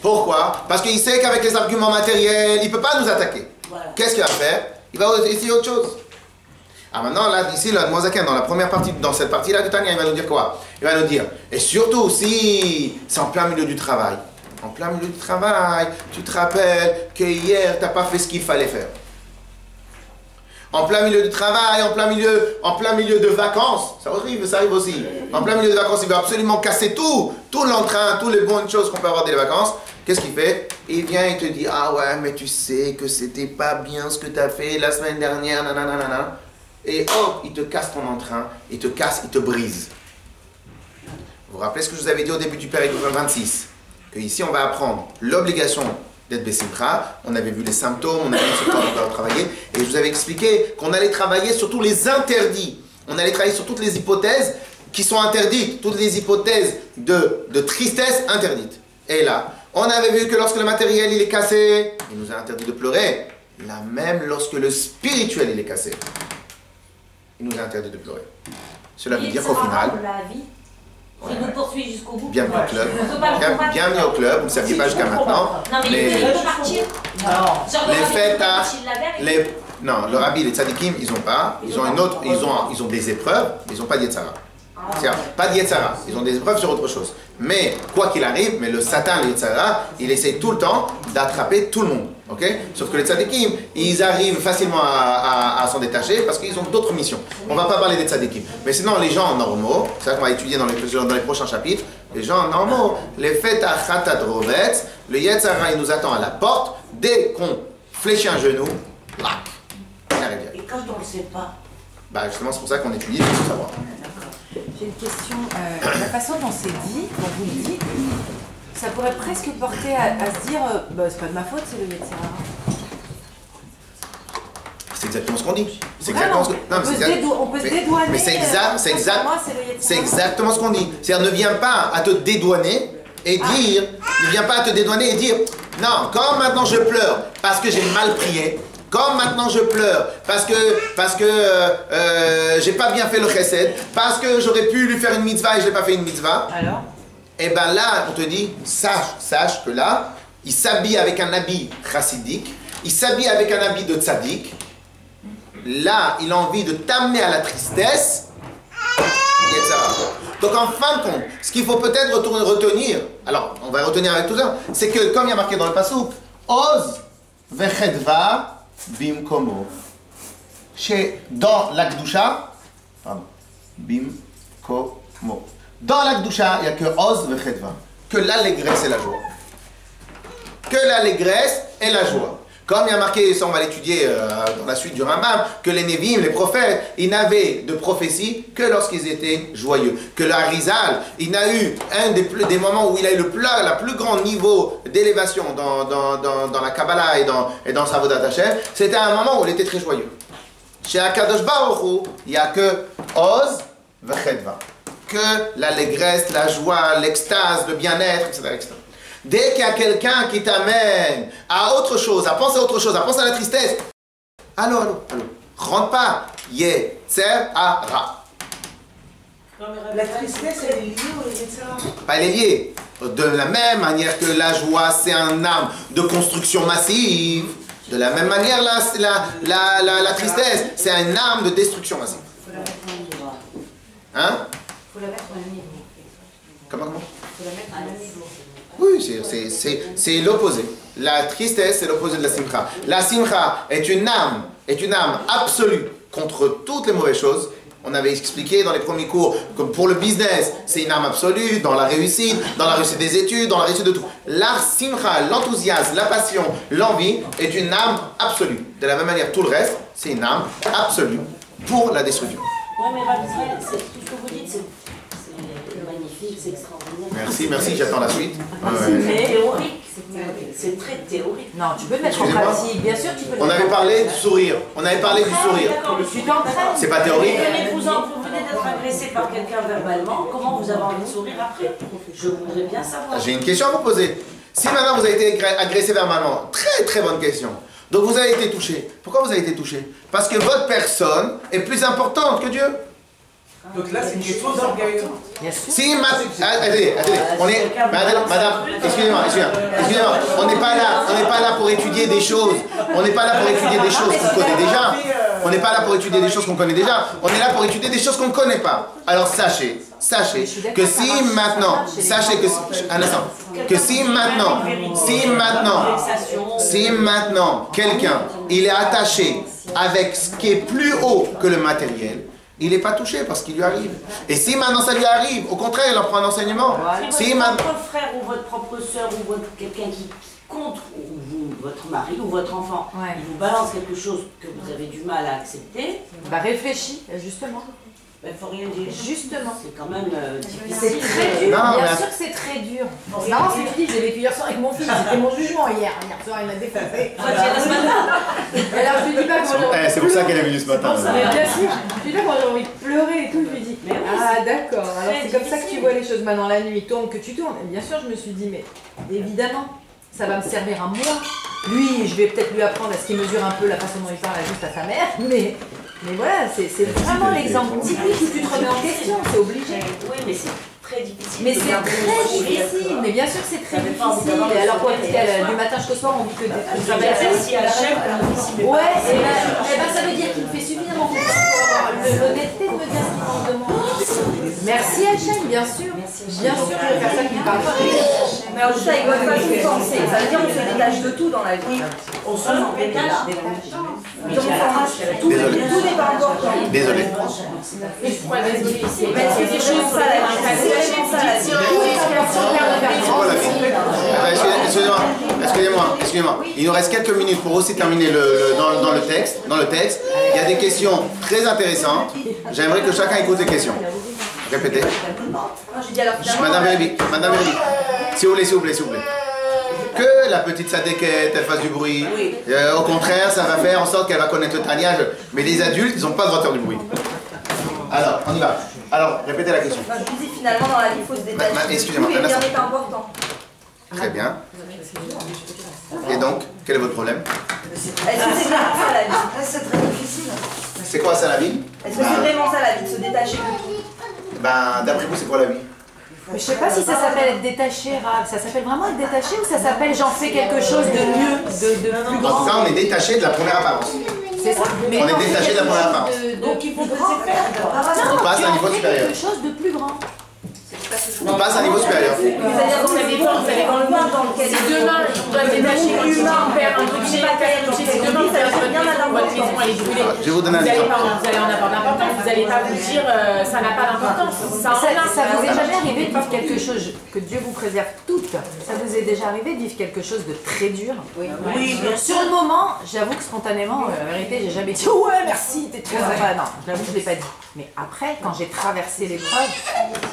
Pourquoi? Parce qu'il sait qu'avec les arguments matériels, il ne peut pas nous attaquer. Voilà. Qu'est-ce qu'il va faire? Il va essayer autre chose. Ah maintenant, là, ici, le Mozaken, dans cette partie-là du Tanya, il va nous dire quoi? Il va nous dire, et surtout si c'est en plein milieu du travail. En plein milieu du travail, tu te rappelles que hier, tu n'as pas fait ce qu'il fallait faire. En plein milieu du travail, en plein milieu de vacances, ça arrive aussi. En plein milieu de vacances, il veut absolument casser tout l'entrain, toutes les bonnes choses qu'on peut avoir dès les vacances. Qu'est-ce qu'il fait? Il vient et te dit, ah ouais, mais tu sais que c'était pas bien ce que tu as fait la semaine dernière, nanana. Et hop, il te casse ton entrain, il te brise. Vous vous rappelez ce que je vous avais dit au début du Pérec 26? Que ici on va apprendre l'obligation d'être Bessimcha, on avait vu les symptômes, on avait vu sur quoi on va travailler, et je vous avais expliqué qu'on allait travailler sur tous les interdits, on allait travailler sur toutes les hypothèses qui sont interdites, toutes les hypothèses de tristesse interdites. Et là, on avait vu que lorsque le matériel il est cassé, il nous a interdit de pleurer, là même lorsque le spirituel il est cassé, il nous a interdit de pleurer. Cela veut dire qu'au final, il nous poursuit jusqu'au bout. Bienvenue au club. Bienvenue au club. Vous ne saviez pas jusqu'à maintenant. Non, mais il peut partir. Les fêtes à... Non, le rabbi, les tzadikim, ils n'ont pas. Ils ont une autre... Ils ont des épreuves, mais ils n'ont pas d'Yetzara. Pas d'Yetzara. Ils ont des épreuves sur autre chose. Mais, quoi qu'il arrive, mais le Satan, le Yetzara, il essaie tout le temps d'attraper tout le monde. Okay? Sauf que les tzadikim, ils arrivent facilement à s'en détacher parce qu'ils ont d'autres missions. On ne va pas parler des tzadikim. Mais sinon, les gens normaux, c'est ça qu'on va étudier dans les prochains chapitres, les gens normaux, les fêtes à Chatadrovetz, le Yetzara, il nous attend à la porte, dès qu'on fléchit un genou, là, il arrive. Et quand on ne le sait pas? Bah justement, c'est pour ça qu'on étudie, il faut savoir. J'ai une question. La façon dont c'est dit, dont vous le dites, ça pourrait presque porter à se dire bah, c'est pas de ma faute, c'est le Yetzara. C'est exactement ce qu'on dit. C'est exactement ce que... On peut se dédouaner. Mais c'est exactement ce qu'on dit. C'est-à-dire, ne viens pas à te dédouaner et dire... Ne viens pas à te dédouaner et dire... Non, comme maintenant je pleure parce que j'ai mal prié, comme maintenant je pleure parce que j'ai pas bien fait le chesed, parce que j'aurais pu lui faire une mitzvah et je n'ai pas fait une mitzvah. Alors? Et bien là, on te dit, sache que là, il s'habille avec un habit chassidique, il s'habille avec un habit de tzaddik. Là, il a envie de t'amener à la tristesse. Donc en fin de compte, ce qu'il faut peut-être retenir, alors on va retenir avec tout ça, c'est que comme il y a marqué dans le passouk, Oz vechedva bimkomo. Dans l'Akdusha, bimkomo. Dans l'Akdusha, il n'y a que Oz vechedva, que l'allégresse et la joie. Que l'allégresse et la joie. Comme il y a marqué, ça on va l'étudier dans la suite du Rambam, que les Névim, les prophètes, ils n'avaient de prophétie que lorsqu'ils étaient joyeux. Que le Harizal, il a eu un des moments où il a eu le plus grand niveau d'élévation dans la Kabbalah et dans sa Avodat Hashem, c'était un moment où il était très joyeux. Chez Akadosh Baruch Hu, il n'y a que Oz vechedva. Que l'allégresse, la joie, l'extase, le bien-être, etc., etc. Dès qu'il y a quelqu'un qui t'amène à autre chose, à penser à autre chose, à penser à la tristesse, allô, rentre pas, Yetzera. La tristesse, elle est liée au Yetzera? Pas elle est liée. De la même manière que la joie, c'est un arme de construction massive, de la même manière, la tristesse, c'est une arme de destruction massive. Il faut la mettre au même niveau. Hein? Il faut la mettre au même niveau. Comment? Il faut la mettre au même niveau. Oui, c'est l'opposé. La tristesse, c'est l'opposé de la simcha. La simcha est une arme absolue contre toutes les mauvaises choses. On avait expliqué dans les premiers cours que pour le business, c'est une arme absolue, dans la réussite des études, dans la réussite de tout. La simcha, l'enthousiasme, la passion, l'envie est une arme absolue. De la même manière, tout le reste, c'est une arme absolue pour la destruction. Oui, mais Rabbi Israël, tout ce que vous dites, c'est magnifique, c'est extraordinaire. Merci, j'attends la suite. C'est théorique, c'est très théorique. Non, tu peux le mettre en pratique, bien sûr tu peux le mettre. On avait parlé du sourire. Tu t'entraînes. C'est pas théorique. Vous venez d'être agressé par quelqu'un verbalement, comment vous avez envie de sourire après? Je voudrais bien savoir. J'ai une question à vous poser. Si maintenant vous avez été agressé verbalement, très très bonne question. Donc vous avez été touché. Pourquoi vous avez été touché? Parce que votre personne est plus importante que Dieu. Donc là, c'est une question d'orgueil. Si attendez, madame, excusez-moi, on n'est pas là pour étudier des choses. On n'est pas là pour étudier des choses qu'on connaît déjà. On n'est pas là pour étudier des choses qu'on connaît déjà. On est là pour étudier des choses qu'on ne connaît pas. Alors sachez que si maintenant, si maintenant quelqu'un il est attaché avec ce qui est plus haut que le matériel, il n'est pas touché parce qu'il lui arrive. Et si maintenant ça lui arrive, au contraire, il en prend un enseignement. Si votre propre frère ou votre propre soeur ou quelqu'un qui compte, ou votre mari ou votre enfant, il vous balance quelque chose que vous avez du mal à accepter, bah réfléchis, justement. Il faut rien dire. Justement. C'est quand même difficile. C'est très dur, bien sûr que c'est très dur. C'est marrant ce que tu dis, j'ai vécu hier soir avec mon fils, c'était mon jugement hier. Hier soir, il m'a défoncé. Alors je lui dis pas comment j'ai... C'est pour ça qu'elle est venue ce matin. Mais bien sûr, je lui dis quand j'ai envie de pleurer et tout, je lui dis ah d'accord, alors c'est comme ça que tu vois les choses maintenant la nuit, que tu tournes. Et bien sûr, je me suis dit, mais évidemment, ça va me servir à moi. Lui, je vais peut-être lui apprendre à ce qu'il mesure un peu la façon dont il parle juste à sa mère, mais voilà, c'est vraiment l'exemple typique où tu te remets en question, c'est obligé. Oui, mais c'est très difficile. Mais c'est très difficile, mais bien sûr que c'est très difficile. Et alors quoi, parce du matin jusqu'au soir, on vit que des trucs comme ça. Ouais, et ben ça veut dire qu'il me fait suffisamment confiance pour avoir l'honnêteté de me dire ce qu'il m'en demande. Merci Hachem, bien sûr. Bien sûr, je vais faire ça qui me parle pas. Mais alors, juste avec votre façon de penser, ça veut dire qu'on se détache de tout dans la vie. On se détache. Tout n'est pas important. Désolé. C'est des choses, ça, la vie. Excusez-moi. Il nous reste quelques minutes pour aussi terminer dans le texte. Il y a des questions très intéressantes. J'aimerais que chacun écoute les questions. Répétez. Madame Bérébi, s'il vous plaît. Que la petite Sadeket, elle fasse du bruit. Au contraire, ça va faire en sorte qu'elle va connaître le Tania. Mais les adultes, ils n'ont pas le droit de faire du bruit. Alors, on y va. Alors, répétez la question. Je vous dis finalement dans la vie, il faut se détacher. Excusez-moi, Tout est important. Très bien. Et donc, quel est votre problème? Est-ce que c'est vraiment ça la vie? C'est très difficile. C'est quoi ça la vie? Est-ce que c'est vraiment ça la vie, de se détacher de tout? Ben, d'après vous, c'est quoi la vie? Je sais pas si ça s'appelle être détaché, Rav. Ça s'appelle vraiment être détaché ou ça s'appelle j'en fais quelque chose de mieux, de plus grand? En tout cas, on est détaché de la première apparence. C'est ça. On est détaché de la première apparence. Donc il faut faire. On passe à un niveau supérieur. Quelque chose de plus grand. On passe à un niveau supérieur. C'est-à-dire que ça dépend le monde dans lequel Si demain, on doit détacher que l'humain, perd un truc chez si demain, vous allez votre maison, votre maison elle est brûlée. Je vais vous donner un exemple. Vous allez en avoir d'importance, vous n'allez pas vous dire ça n'a pas d'importance. Ça vous est jamais arrivé de vivre quelque chose, que Dieu vous préserve toutes, ça vous est déjà arrivé de vivre quelque chose de très dur? Oui, Sur le moment, j'avoue que spontanément, la vérité, j'ai jamais dit ouais merci, t'es très sympa. Non, j'avoue que je l'ai pas dit. Mais après, quand j'ai traversé l'épreuve,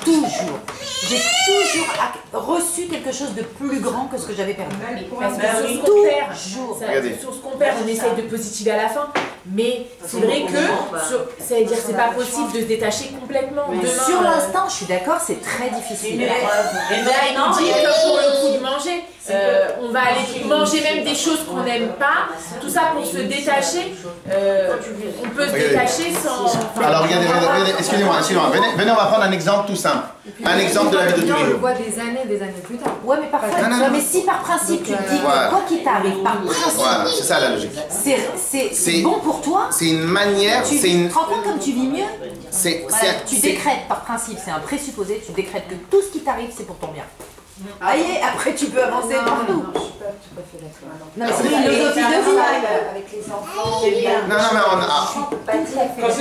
j'ai toujours reçu quelque chose de plus grand que ce que j'avais perdu. Parce que sur ce qu'on perd, on essaye de positiver à la fin. Mais c'est vrai que, c'est-à-dire c'est pas possible de se détacher complètement. Sur l'instant, je suis d'accord, c'est très difficile. Et là, il nous dit que pour le coup de manger, on va aller manger même des choses qu'on n'aime pas. Tout ça pour se détacher. On peut se détacher sans... Alors regardez, excusez-moi, venez, on va prendre un exemple tout simple. Un exemple de la vie de tous les On le jours. voit des années plus tard. Ouais, mais parfois, mais si par principe tu te dis que quoi qu'il t'arrive, par principe, Voilà, c'est ça la logique. c'est bon pour toi. C'est une manière, Tu te rends compte comme tu vis mieux. Tu décrètes par principe, c'est un présupposé, tu décrètes que tout ce qui t'arrive c'est pour ton bien. Allez, après tu peux avancer partout. Non, je suis pas tout à fait d'accord. Non, mais c'est une philosophie de vie. Avec les enfants, c'est bien. Non, mais on a... Quand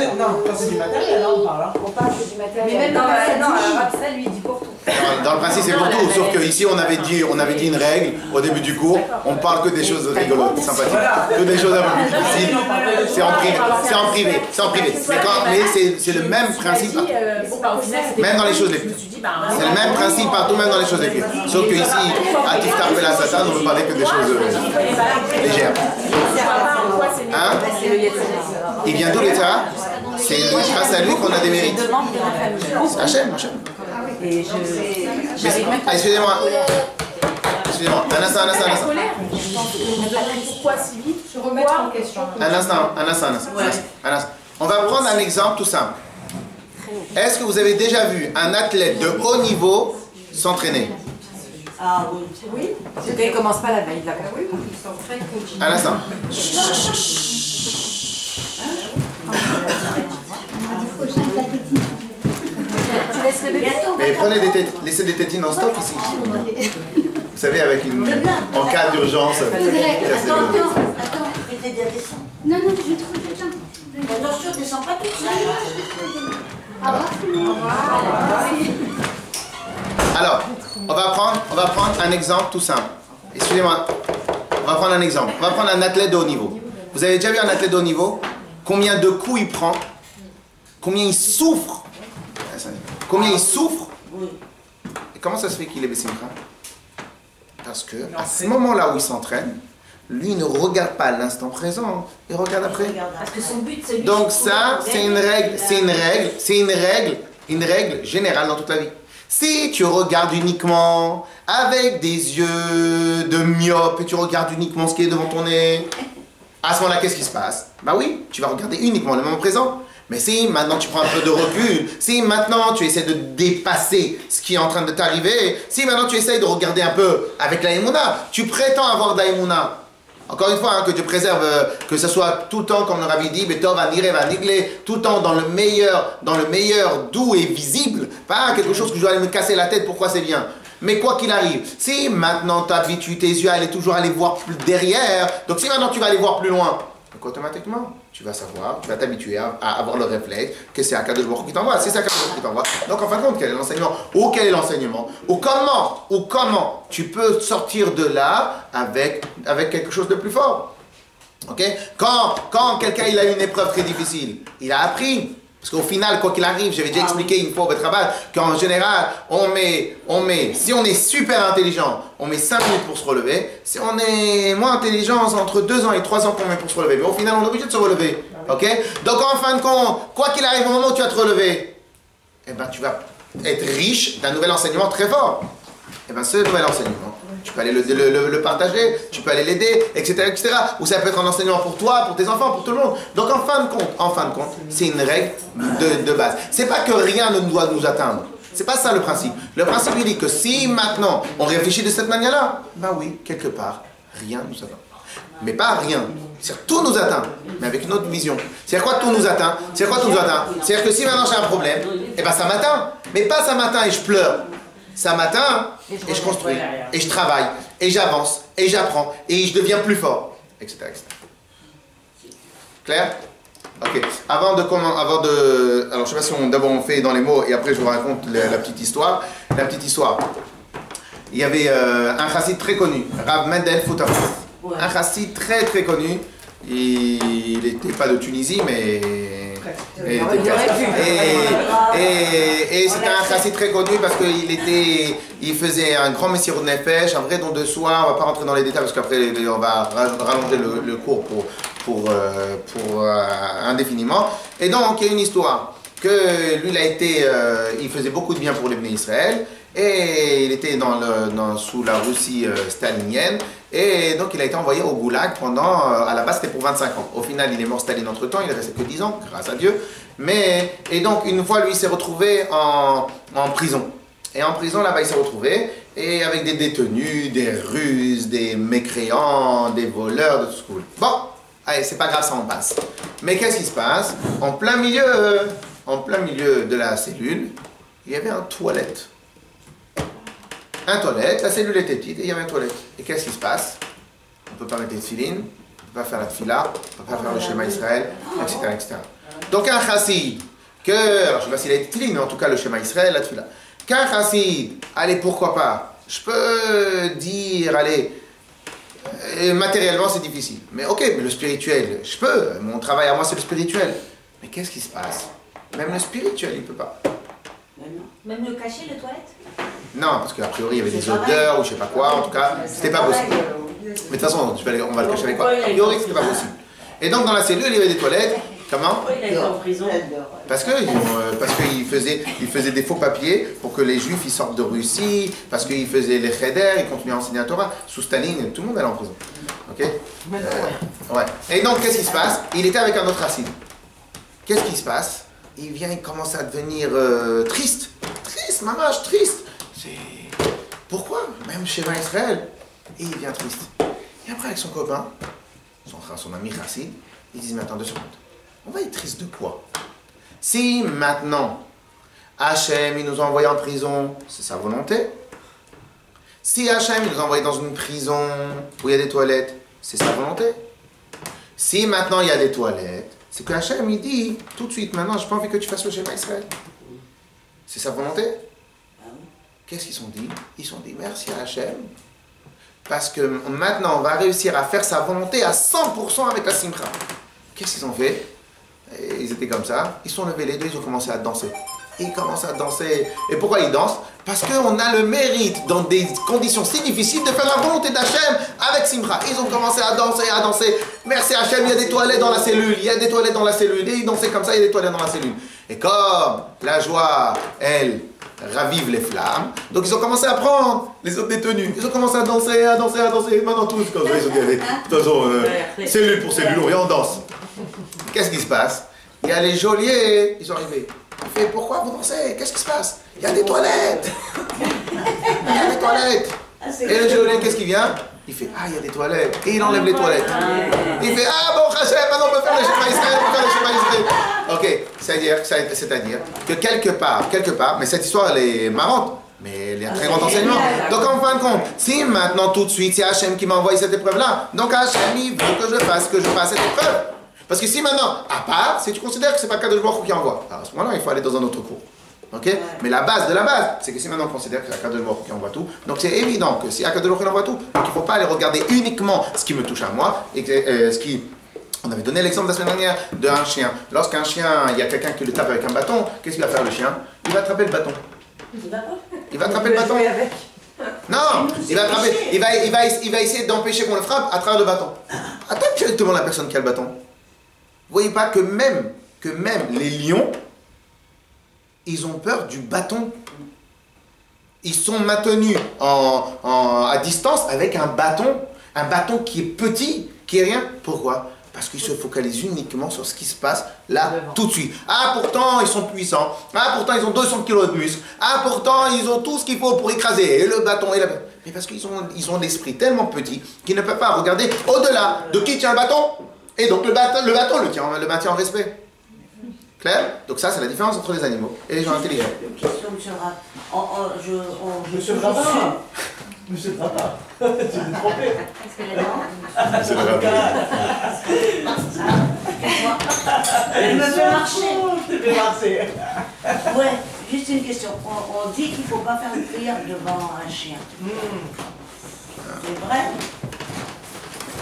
c'est du matériel, là, on parle. On parle du matériel. Mais même non, dans ça lui dit pour tout. Dans le principe, c'est pour tout, sauf qu'ici, on avait dit une règle au début du cours, on parle que des choses rigolotes, sympathiques, que des choses un peu plus difficiles, c'est en privé, mais c'est le même principe, même dans les choses les plus. C'est le même principe partout, même dans les choses les plus. Sauf qu'ici, à Tiftar Pela Satan, on ne parlait que des choses légères. Hein? Il vient d'où l'État? C'est grâce à lui qu'on a des mérites. C'est Hachem. Excusez-moi. Un instant. Pourquoi si vite? Je remets en question. Un instant. On va prendre un exemple tout simple. Est-ce que vous avez déjà vu un athlète de haut niveau s'entraîner? Ah oui. Il commence pas la veille, là. Oui, ils sont très continus. Un instant. Tu laisses le bébé? Mais laissez des tétines en stock ici. Vous savez, avec en cas d'urgence. Attends. Non, je vais trouver quelqu'un. Attention, descends pas toute seule. Alors, on va prendre un exemple tout simple. Excusez-moi. On va prendre un exemple. On va prendre un athlète de haut niveau. Vous avez déjà vu un athlète de haut niveau? Combien de coups il prend? Combien il souffre? Et comment ça se fait qu'il est Bessimcha? Parce que à ce moment-là où il s'entraîne, lui ne regarde pas l'instant présent, il regarde après. Parce que son but, c'est lui. Donc ça, c'est une règle générale dans toute la vie. Si tu regardes uniquement avec des yeux de myope et tu regardes uniquement ce qui est devant ton nez, à ce moment-là, qu'est-ce qui se passe? Bah oui, tu vas regarder uniquement le moment présent. Mais si maintenant tu prends un peu de recul, si maintenant tu essaies de dépasser ce qui est en train de t'arriver, si maintenant tu essaies de regarder un peu avec la Emouna, tu prétends avoir d'Aïmouna. Encore une fois, hein, que Dieu préserve, que ce soit tout le temps, comme le Rabbi dit, Betov, Aniré, Vaniglé, tout le temps dans le meilleur doux et visible, pas quelque chose que je dois aller me casser la tête, pourquoi c'est bien. Mais quoi qu'il arrive, si maintenant tu habitues tes yeux à aller toujours aller voir plus derrière, donc si maintenant tu vas aller voir plus loin, donc automatiquement, tu vas savoir, tu vas t'habituer à avoir le réflexe que c'est Akadosh Baruch Hu qui t'envoie. C'est Akadosh Baruch Hu qui t'envoie. Donc en fin de compte, quel est l'enseignement? Ou comment tu peux sortir de là avec quelque chose de plus fort. Ok? Quand quelqu'un il a une épreuve très difficile, il a appris. Parce qu'au final, quoi qu'il arrive, j'avais déjà expliqué une fois au travail qu'en général, si on est super intelligent, on met 5 minutes pour se relever. Si on est moins intelligent, entre 2 ans et 3 ans qu'on met pour se relever. Mais au final, on est obligé de se relever. Ok? Donc en fin de compte, quoi qu'il arrive au moment où tu vas te relever, eh ben, tu vas être riche d'un nouvel enseignement très fort. Eh ben, ce nouvel enseignement, tu peux aller le partager, tu peux aller l'aider, etc., etc. Ou ça peut être un enseignement pour toi, pour tes enfants, pour tout le monde. Donc en fin de compte, c'est une règle de base. C'est pas que rien ne doit nous atteindre. C'est pas ça le principe. Le principe il dit que si maintenant on réfléchit de cette manière-là, ben oui, quelque part, rien nous atteint. Mais pas rien. C'est-à-dire tout nous atteint, mais avec une autre vision. C'est-à-dire quoi tout nous atteint? C'est-à-dire que si maintenant j'ai un problème, eh ben ça m'atteint. Mais pas ça m'atteint et je pleure. Ça m'atteint et je construis, et je travaille, et j'avance, et j'apprends, et je deviens plus fort, etc. Clair? Ok. Alors je sais pas si d'abord on fait dans les mots, et après je vous raconte la petite histoire. La petite histoire. Il y avait un chassid très connu, Rav Mendel Foutaf. Un chassid très très connu. Il n'était pas de Tunisie, mais... Et c'était un chassid très connu parce qu'il faisait un grand Messirut Nefesh, un vrai don de soi. On ne va pas rentrer dans les détails parce qu'après on va rallonger le cours pour indéfiniment. Et donc il y a une histoire que lui il faisait beaucoup de bien pour les Bnei Israël. Et il était sous la Russie stalinienne. Et donc il a été envoyé au Goulag à la base c'était pour 25 ans. Au final il est mort Staline entre temps, il est resté que 10 ans, grâce à Dieu. Et donc une fois lui il s'est retrouvé en prison. Et en prison là-bas il s'est retrouvé, et avec des détenus, des Russes, des mécréants, des voleurs, de tout ce que vous voulez. Bon, allez c'est pas grave ça on passe. Mais qu'est-ce qui se passe? En plein milieu de la cellule, il y avait une toilette. Un toilette, la cellule était petite et il y avait une toilette. Et qu'est-ce qui se passe? On ne peut pas mettre des tefilines, on ne peut pas faire la tefila, on ne peut pas faire le schéma Israël, etc., etc. Donc un chassid, alors je ne sais pas s'il a été tefilin, mais en tout cas le schéma Israël, la tefila. Qu'un chassid, allez, pourquoi pas? Je peux dire, allez, matériellement c'est difficile. Mais ok, mais le spirituel, je peux. Mon travail à moi c'est le spirituel. Mais qu'est-ce qui se passe? Même le spirituel, il ne peut pas. Même le cacher, les toilettes? Non, parce qu'a priori il y avait des odeurs ou je sais pas quoi, en tout cas, c'était pas possible. Mais de toute façon, on va le cacher avec quoi? A priori, c'était pas possible. Et donc dans la cellule, il y avait des toilettes. Comment? Pourquoi il a été en prison? Parce qu'il faisait des faux papiers pour que les juifs ils sortent de Russie, parce qu'il faisait les cheder, il continuait à enseigner la Torah. Sous Staline, tout le monde allait en prison. Ok? Ouais. Et donc, qu'est-ce qui se passe? Il était avec un autre racine. Qu'est-ce qui se passe? Il vient, il commence à devenir triste. Triste, mamache, triste. Pourquoi? Même chez Israël. Et il devient triste. Et après, avec son copain, son ami Chassid, ils disent, mais attends 2 secondes. On va être triste de quoi? Si maintenant, Hachem, il nous a envoyés en prison, c'est sa volonté. Si Hachem, il nous a envoyés dans une prison où il y a des toilettes, c'est sa volonté. Si maintenant il y a des toilettes, c'est que Hachem, il dit, tout de suite, maintenant, je n'ai pas envie que tu fasses le schéma Israël. C'est sa volonté. Qu'est-ce qu'ils ont dit? Ils ont dit, merci à Hachem, parce que maintenant, on va réussir à faire sa volonté à 100% avec la simcha. Qu'est-ce qu'ils ont fait? Et ils étaient comme ça, ils sont levés les deux, ils ont commencé à danser. Ils commencent à danser. Et pourquoi ils dansent? Parce qu'on a le mérite, dans des conditions si difficiles, de faire la volonté d'Hachem avec Simcha. Ils ont commencé à danser, à danser. Merci Hachem, il y a des toilettes dans la cellule, il y a des toilettes dans la cellule. Et ils dansaient comme ça, il y a des toilettes dans la cellule. Et comme la joie, elle, ravive les flammes, donc ils ont commencé à prendre les autres détenus. Ils ont commencé à danser, à danser, à danser. Maintenant tous, comme ça, ils ont dit, allez, de toute façon, cellule pour cellule, on vient, on danse. Qu'est-ce qui se passe? Il y a les geôliers, ils sont arrivés. Il fait, pourquoi vous dansez? Qu'est-ce qui se passe? Il y a des toilettes. Il y a des toilettes. Et le geôlier, qu'est-ce qu'il vient? Il fait, ah, il y a des toilettes. Et il enlève les toilettes. Il fait, ah bon, Hachem, maintenant on peut faire le schéma Israël, on peut faire le schéma Israël. Ok, c'est-à-dire que quelque part, mais cette histoire, elle est marrante. Mais il y a un très grand enseignement. Donc en fin de compte, si maintenant tout de suite c'est Hachem qui m'a envoyé cette épreuve-là, donc Hachem il veut que je fasse cette épreuve. Parce que si maintenant, à part, si tu considères que c'est pas Kadosh Baruch Hu qui envoie, alors à ce moment-là il faut aller dans un autre cours. Ok? Mais la base de la base, c'est que si maintenant on considère que c'est Kadosh Baruch Hu qui envoie tout, donc c'est évident que si Kadosh Baruch Hu envoie tout, donc il ne faut pas aller regarder uniquement ce qui me touche à moi et que, ce qui. On avait donné l'exemple la semaine dernière d'un chien. Lorsqu'un chien, il y a quelqu'un qui le tape avec un bâton, qu'est-ce qu'il va faire le chien? Il va attraper le bâton. Il va attraper le bâton. Non, il va essayer d'empêcher qu'on le frappe à travers le bâton. Attaque directement la personne qui a le bâton. Vous voyez pas que même les lions, ils ont peur du bâton. Ils sont maintenus à distance avec un bâton qui est petit, qui est rien. Pourquoi? Parce qu'ils se focalisent uniquement sur ce qui se passe là, tout de suite. Ah, pourtant, ils sont puissants. Ah, pourtant, ils ont 200 kilos de muscles. Ah, pourtant, ils ont tout ce qu'il faut pour écraser. Et le bâton, et la... Mais parce qu'ils ont l'esprit tellement petit qu'ils ne peuvent pas regarder au-delà de qui tient le bâton. Et donc, le bâton le maintient en respect. Clair? Donc ça, c'est la différence entre les animaux et les gens intelligents. Une question, monsieur le rabbin. Monsieur le rabbin. Monsieur le rabbin. Tu t'es trompé. Est-ce que là-dedans C'est le rabbin. Elle me fait marcher. Je te fais marcher. Ouais, juste une question. On dit qu'il ne faut pas faire une prière devant un chien. C'est vrai?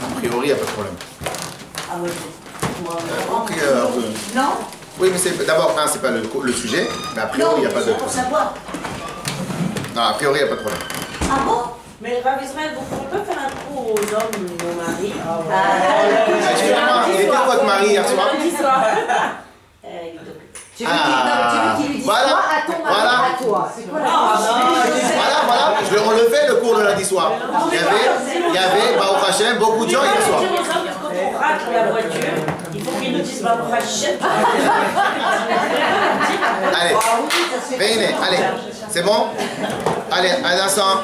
A priori, il n'y a pas de problème. Ah oui. Non? Oui, mais d'abord, c'est pas le sujet, mais a priori, il n'y a pas de problème. Pour savoir. Non, a priori, il n'y a pas de problème. Ah bon? Mais Rav Israël, vous pouvez pas faire un trou aux hommes, aux maris? Excusez-moi, il était où votre mari hier soir? Tu veux qu'il lui dise quoi à ton mari, à toi? C'est quoi la Voilà, on le fait le cours de lundi soir. Il y avait, Baruch Hashem, beaucoup de gens hier soir. Quand on rate la voiture, il faut qu'ils nous disent Baruch Hashem. Allez, venez, allez, c'est bon? Allez, un instant.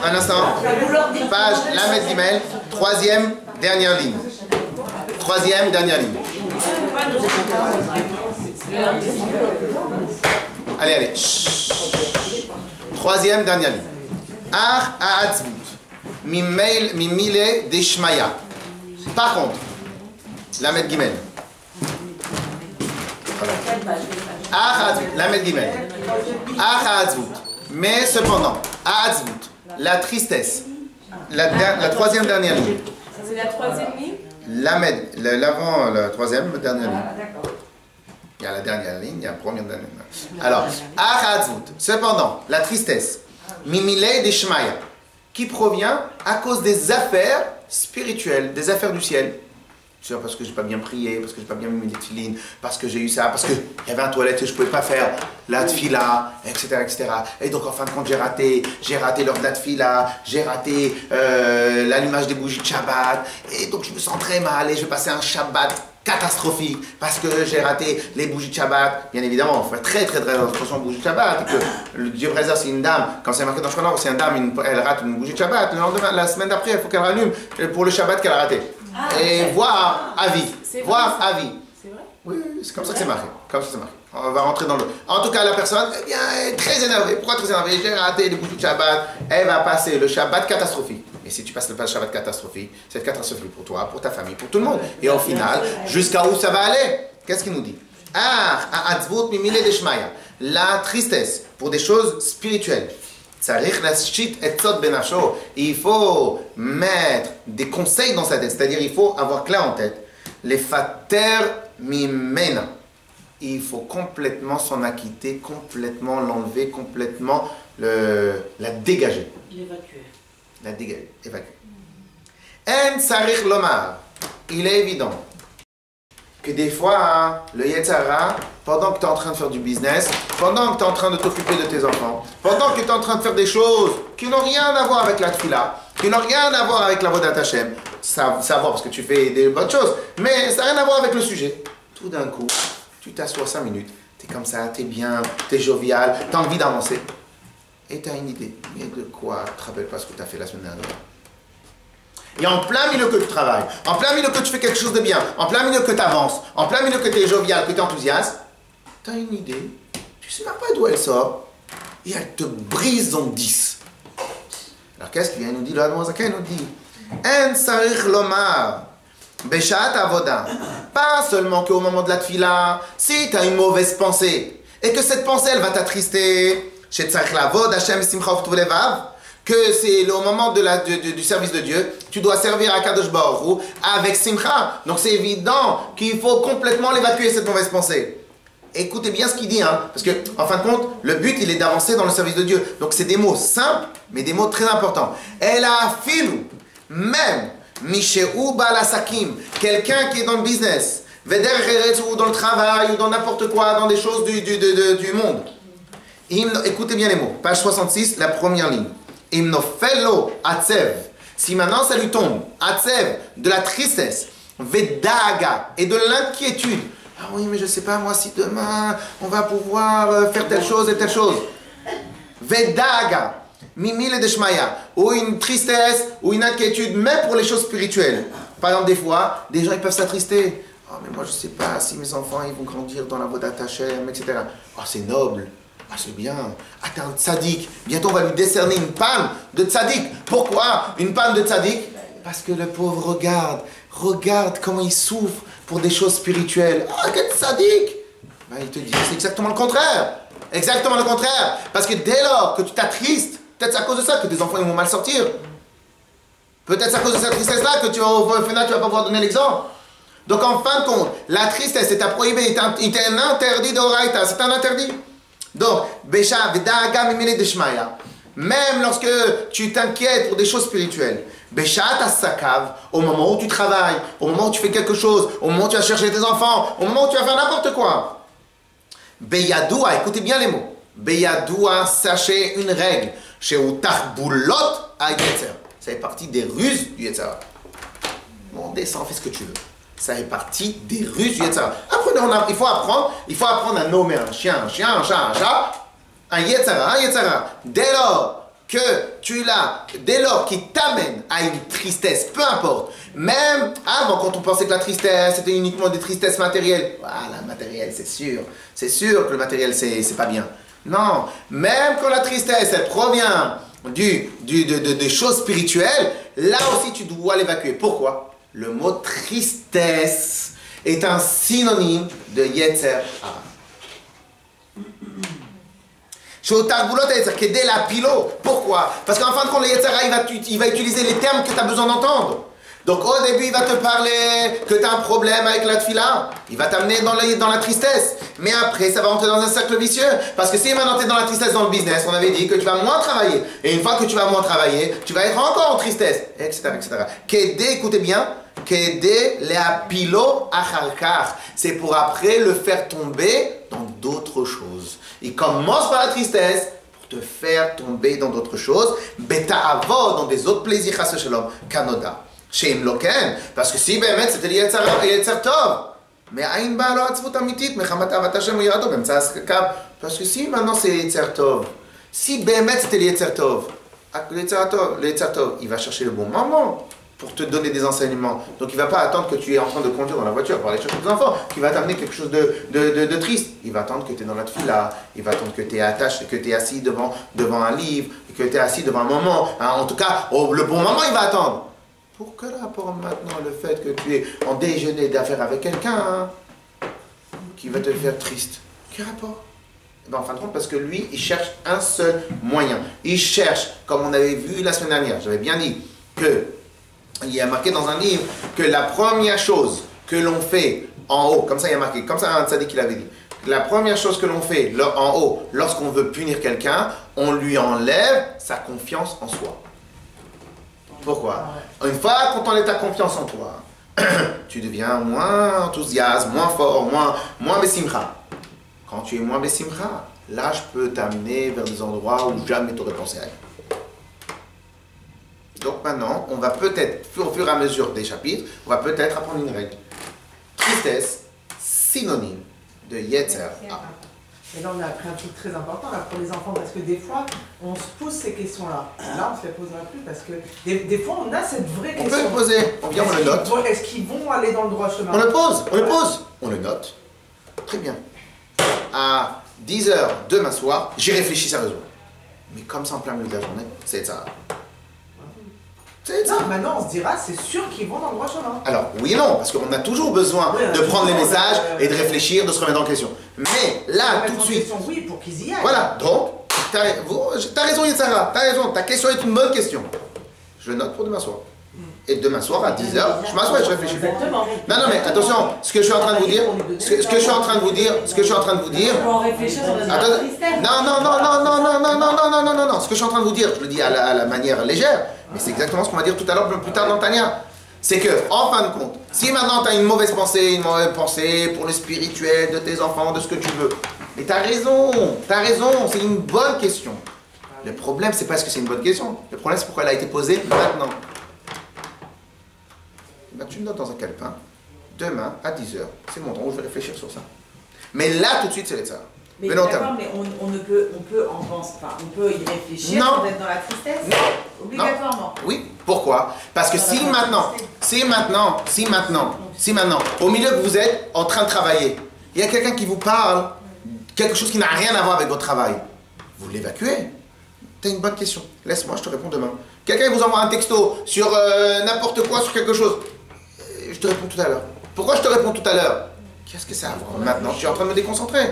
Page Lamed Gimel, 3e, dernière ligne. 3e, dernière ligne. Allez. 3e, dernière ligne. Ar ha'atzvut. Mimile deshmaya. Par contre, Lamed Gimel. Lamed Gimel. Ar ha'atzvut. Mais cependant, ha'atzvut, la tristesse. La troisième dernière ligne. C'est la troisième ligne. Lamed, l'avant, la troisième dernière ligne. Il y a la dernière ligne, il y a la première dernière ligne. Alors, Achatzvut, cependant, la tristesse, Mimile Deshmaya, qui provient à cause des affaires spirituelles, des affaires du ciel. C'est parce que j'ai pas bien prié, parce que j'ai pas bien mis mes tefilines, parce que j'ai eu ça, parce qu'il y avait un toilette que je pouvais pas faire, la tefila, etc., etc. Et donc en fin de compte j'ai raté l'heure de la tefila, j'ai raté l'allumage des bougies de Shabbat, et donc je me sens très mal et je vais passer un Shabbat catastrophique parce que j'ai raté les bougies de Shabbat. Bien évidemment, on fait très attention aux bougies de Shabbat. Et que le Dieu préserve, c'est une dame, quand c'est marqué dans le Shulchan Aruch, c'est une dame, elle rate une bougie de Shabbat, le lendemain, la semaine d'après, il faut qu'elle rallume pour le Shabbat qu'elle a raté. Et voir à vie. Voir à vie. C'est vrai? Oui, c'est comme ça que c'est marqué. Comme ça c'est marqué. On va rentrer dans le... En tout cas, la personne, eh bien, est très énervée. Pourquoi très énervée? J'ai raté les bougies de Shabbat. Elle va passer le Shabbat catastrophique. Et si tu passes le Shabbat catastrophique, c'est catastrophique pour toi, pour ta famille, pour tout le monde. Et au final, jusqu'à où ça va aller? Qu'est-ce qu'il nous dit? La tristesse pour des choses spirituelles. Il faut mettre des conseils dans sa tête, c'est-à-dire il faut avoir clair en tête. Les fater mimena. Il faut complètement s'en acquitter, complètement l'enlever, complètement la dégager. L'évacuer. La dégager, évacuer. En sarich lomar. Il est évident que des fois, le Yetzara, pendant que tu es en train de faire du business, pendant que tu es en train de t'occuper de tes enfants, pendant que tu es en train de faire des choses qui n'ont rien à voir avec la tefila, qui n'ont rien à voir avec la Avodat Hashem, savoir parce que tu fais des bonnes choses, mais ça n'a rien à voir avec le sujet. Tout d'un coup, tu t'assois 5 minutes, tu es comme ça, tu es bien, tu es jovial, tu as envie d'avancer, et tu as une idée. Mais de quoi? Tu ne te rappelles pas ce que tu as fait la semaine dernière? Et en plein milieu que tu travailles, en plein milieu que tu fais quelque chose de bien, en plein milieu que tu avances, en plein milieu que tu es jovial, que tu es enthousiaste, tu as une idée, tu ne sais même pas d'où elle sort, et elle te brise en 10. Alors qu'est-ce qu'il vient nous dire? Le Admorazaken nous dit En sarich lomar, beshat avoda. Pas seulement qu'au moment de la tefila, si tu as une mauvaise pensée, et que cette pensée elle va t'attrister, chez tzarich lavod Hashem simcha uvtuv levav, que c'est au moment du service de Dieu, tu dois servir à Kadosh Baruch Hu avec simcha. Donc c'est évident qu'il faut complètement l'évacuer, cette mauvaise pensée. Écoutez bien ce qu'il dit, hein, parce que en fin de compte, le but il est d'avancer dans le service de Dieu. Donc c'est des mots simples, mais des mots très importants. Elle a filou, même Mishéou Balasakim, quelqu'un qui est dans le business, Veder Eretz, ou dans le travail, ou dans n'importe quoi, dans des choses du monde. Écoutez bien les mots, page 66, la première ligne. Imnofello atzev. Si maintenant ça lui tombe, atzev, de la tristesse, vedaga, et de l'inquiétude. Ah oui, mais je ne sais pas moi si demain on va pouvoir faire telle chose et telle chose. Vedaga, mimile deshmaya, ou une tristesse, ou une inquiétude, même pour les choses spirituelles. Par exemple, des fois, des gens ils peuvent s'attrister. Oh, mais moi je ne sais pas si mes enfants ils vont grandir dans la Avodat Hashem, etc. Oh, c'est noble. Ah, c'est bien. Ah, t'es un tzaddik. Bientôt, on va lui décerner une panne de tzaddik. Pourquoi une panne de tzaddik? Parce que le pauvre regarde comment il souffre pour des choses spirituelles. Ah, quel tzaddik! Ben, il te dit, c'est exactement le contraire. Exactement le contraire. Parce que dès lors que tu t'attristes, peut-être c'est à cause de ça que tes enfants ils vont mal sortir. Peut-être c'est à cause de cette tristesse-là que au final, tu vas pas pouvoir donner l'exemple. Donc, en fin de compte, la tristesse, c'est à prohiber. Il t'est un interdit d'oraïta. C'est un interdit. Donc, Besha, Vedaga, Mimile Deshmaya, même lorsque tu t'inquiètes pour des choses spirituelles, Besha, Tassakav, au moment où tu travailles, au moment où tu fais quelque chose, au moment où tu vas chercher tes enfants, au moment où tu vas faire n'importe quoi. Beyadoua, écoutez bien les mots. Beyadoua, sachez une règle. Chez Utach Boulot à Yetzer. Ça fait partie des ruses du Yetzer. Bon, descends, fais ce que tu veux. Ça fait partie des ruses du Yetzara. Il faut apprendre à nommer un chien, un chat, un chat, un Yetzara. Dès lors que tu l'as, dès lors qu'il t'amène à une tristesse, peu importe, même avant quand on pensait que la tristesse c'était uniquement des tristesses matérielles, voilà, matériel, c'est sûr que le matériel c'est pas bien. Non, même quand la tristesse elle provient des choses spirituelles, là aussi tu dois l'évacuer. Pourquoi? Le mot tristesse est un synonyme de Yetzer Hara. Pourquoi? Parce qu'en fin de compte, le Yetzer Hara, il va utiliser les termes que tu as besoin d'entendre. Donc au début, il va te parler que tu as un problème avec la tefila. Il va t'amener dans la tristesse. Mais après, ça va rentrer dans un cercle vicieux. Parce que si maintenant tu es dans la tristesse dans le business, on avait dit que tu vas moins travailler. Et une fois que tu vas moins travailler, tu vas être encore en tristesse, etc. etc. Kédé, écoutez bien, Kédé leapilo acharkar. C'est pour après le faire tomber dans d'autres choses. Il commence par la tristesse pour te faire tomber dans d'autres choses. Beta avo, dans des autres plaisirs, chas shalom, kanoda. Chez Imloken, parce que si באמת c'était יצר טוב, מאין באה לו עצבות אמיתית, מחמת אהבת השם ויראתו, באמצע עסקיו, parce que si maintenant c'est יצר טוב, si באמת c'était יצר טוב, ליצר טוב, il va chercher le bon moment pour te donner des enseignements. Donc il ne va pas attendre que tu es en train de conduire dans la voiture pour aller chercher tes enfants, qui va t'amener quelque chose de triste. Il va attendre que tu es dans la tefila, il va attendre que tu es attaché, que tu es assis devant un livre, que tu es assis devant un moment. En tout cas, le bon moment, il va attendre. Pour quel rapport maintenant le fait que tu es en déjeuner d'affaires avec quelqu'un qui va te faire triste? Quel rapport? Ben, en fin de compte, parce que lui, il cherche un seul moyen. Il cherche, comme on avait vu la semaine dernière, j'avais bien dit qu'il y a marqué dans un livre que la première chose que l'on fait en haut, comme ça il y a marqué, comme ça un tzaddik qu'il avait dit, la première chose que l'on fait en haut, lorsqu'on veut punir quelqu'un, on lui enlève sa confiance en soi. Pourquoi? Une fois qu'on t'enlève ta confiance en toi, tu deviens moins enthousiaste, moins fort, moins besimcha. Quand tu es moins besimcha, là je peux t'amener vers des endroits où jamais tu aurais pensé aller. Donc maintenant, on va peut-être, au fur et à mesure des chapitres, on va peut-être apprendre une règle. Tristesse, synonyme de Yetzer Hara. Et là, on a appris un truc très important là, pour les enfants, parce que des fois, on se pose ces questions-là. Là, on ne se les posera plus, parce que des fois, on a cette vraie question. On peut le poser, on vient, on le note. Est-ce qu'ils vont aller dans le droit chemin? On le pose, on le note. Très bien. À 10h demain soir, j'y réfléchis sérieusement. Mais comme ça, en plein milieu de la journée, c'est ça. Non, maintenant on se dira, c'est sûr qu'ils vont dans le droit chemin. Alors, oui et non, parce qu'on a toujours besoin de prendre les messages et de réfléchir, de se remettre en question. Mais là, tout de suite... Oui, pour qu'ils y aillent. Voilà, donc, t'as raison Yetzer Hara, t'as raison, ta question est une bonne question. Je le note pour demain soir. Et demain soir, à 10h, je m'assois et je réfléchis. Exactement. Non, mais attention, ce que je suis en train de vous dire, ce que je suis en train de vous dire... On réfléchit sur notre tristesse. Non, ce que je suis en train de vous dire, je le dis à la manière légère, mais c'est exactement ce qu'on va dire tout à l'heure, plus tard dans Tania. C'est que, en fin de compte, si maintenant tu as une mauvaise pensée pour le spirituel de tes enfants, de ce que tu veux, mais t'as raison, c'est une bonne question. Le problème, c'est pas ce que c'est une bonne question, le problème, c'est pourquoi elle a été posée maintenant. Ben, tu me notes dans un calepin, demain à 10h, c'est mon temps où je vais réfléchir sur ça. Mais là, tout de suite, c'est ça. Mais d'accord, mais on peut en penser, enfin, on peut y réfléchir sans être dans la tristesse. Non. Obligatoirement. Non. Oui, pourquoi? Parce que si maintenant, au milieu que vous êtes en train de travailler, il y a quelqu'un qui vous parle, quelque chose qui n'a rien à voir avec votre travail, vous l'évacuez. T'as une bonne question. Laisse-moi, je te réponds demain. Quelqu'un vous envoie un texto sur n'importe quoi, sur quelque chose. Je te réponds tout à l'heure. Pourquoi je te réponds tout à l'heure? Qu'est-ce que ça a à voir maintenant? Je suis en train de me déconcentrer.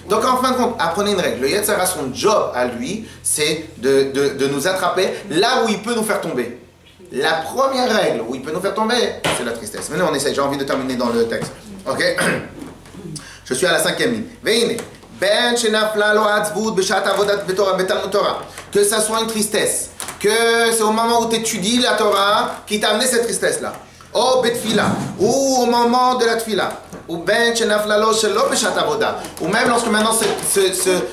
Donc en fin de compte, apprenez une règle. Le Yetzer Hara, son job à lui, c'est de nous attraper là où il peut nous faire tomber. La première règle où il peut nous faire tomber, c'est la tristesse. Maintenant on essaie, j'ai envie de terminer dans le texte. Ok? Je suis à la 5e ligne. Veine. Ben shenafla lo atzvut beshat avodat betorah betalmud Torah. Que ça soit une tristesse, que c'est au moment où tu étudies la Torah qui t'a amené cette tristesse-là. Ou betfila, ou au moment de la tfila. Ou ben shenafla shelo beshat avodah. Ou même lorsque maintenant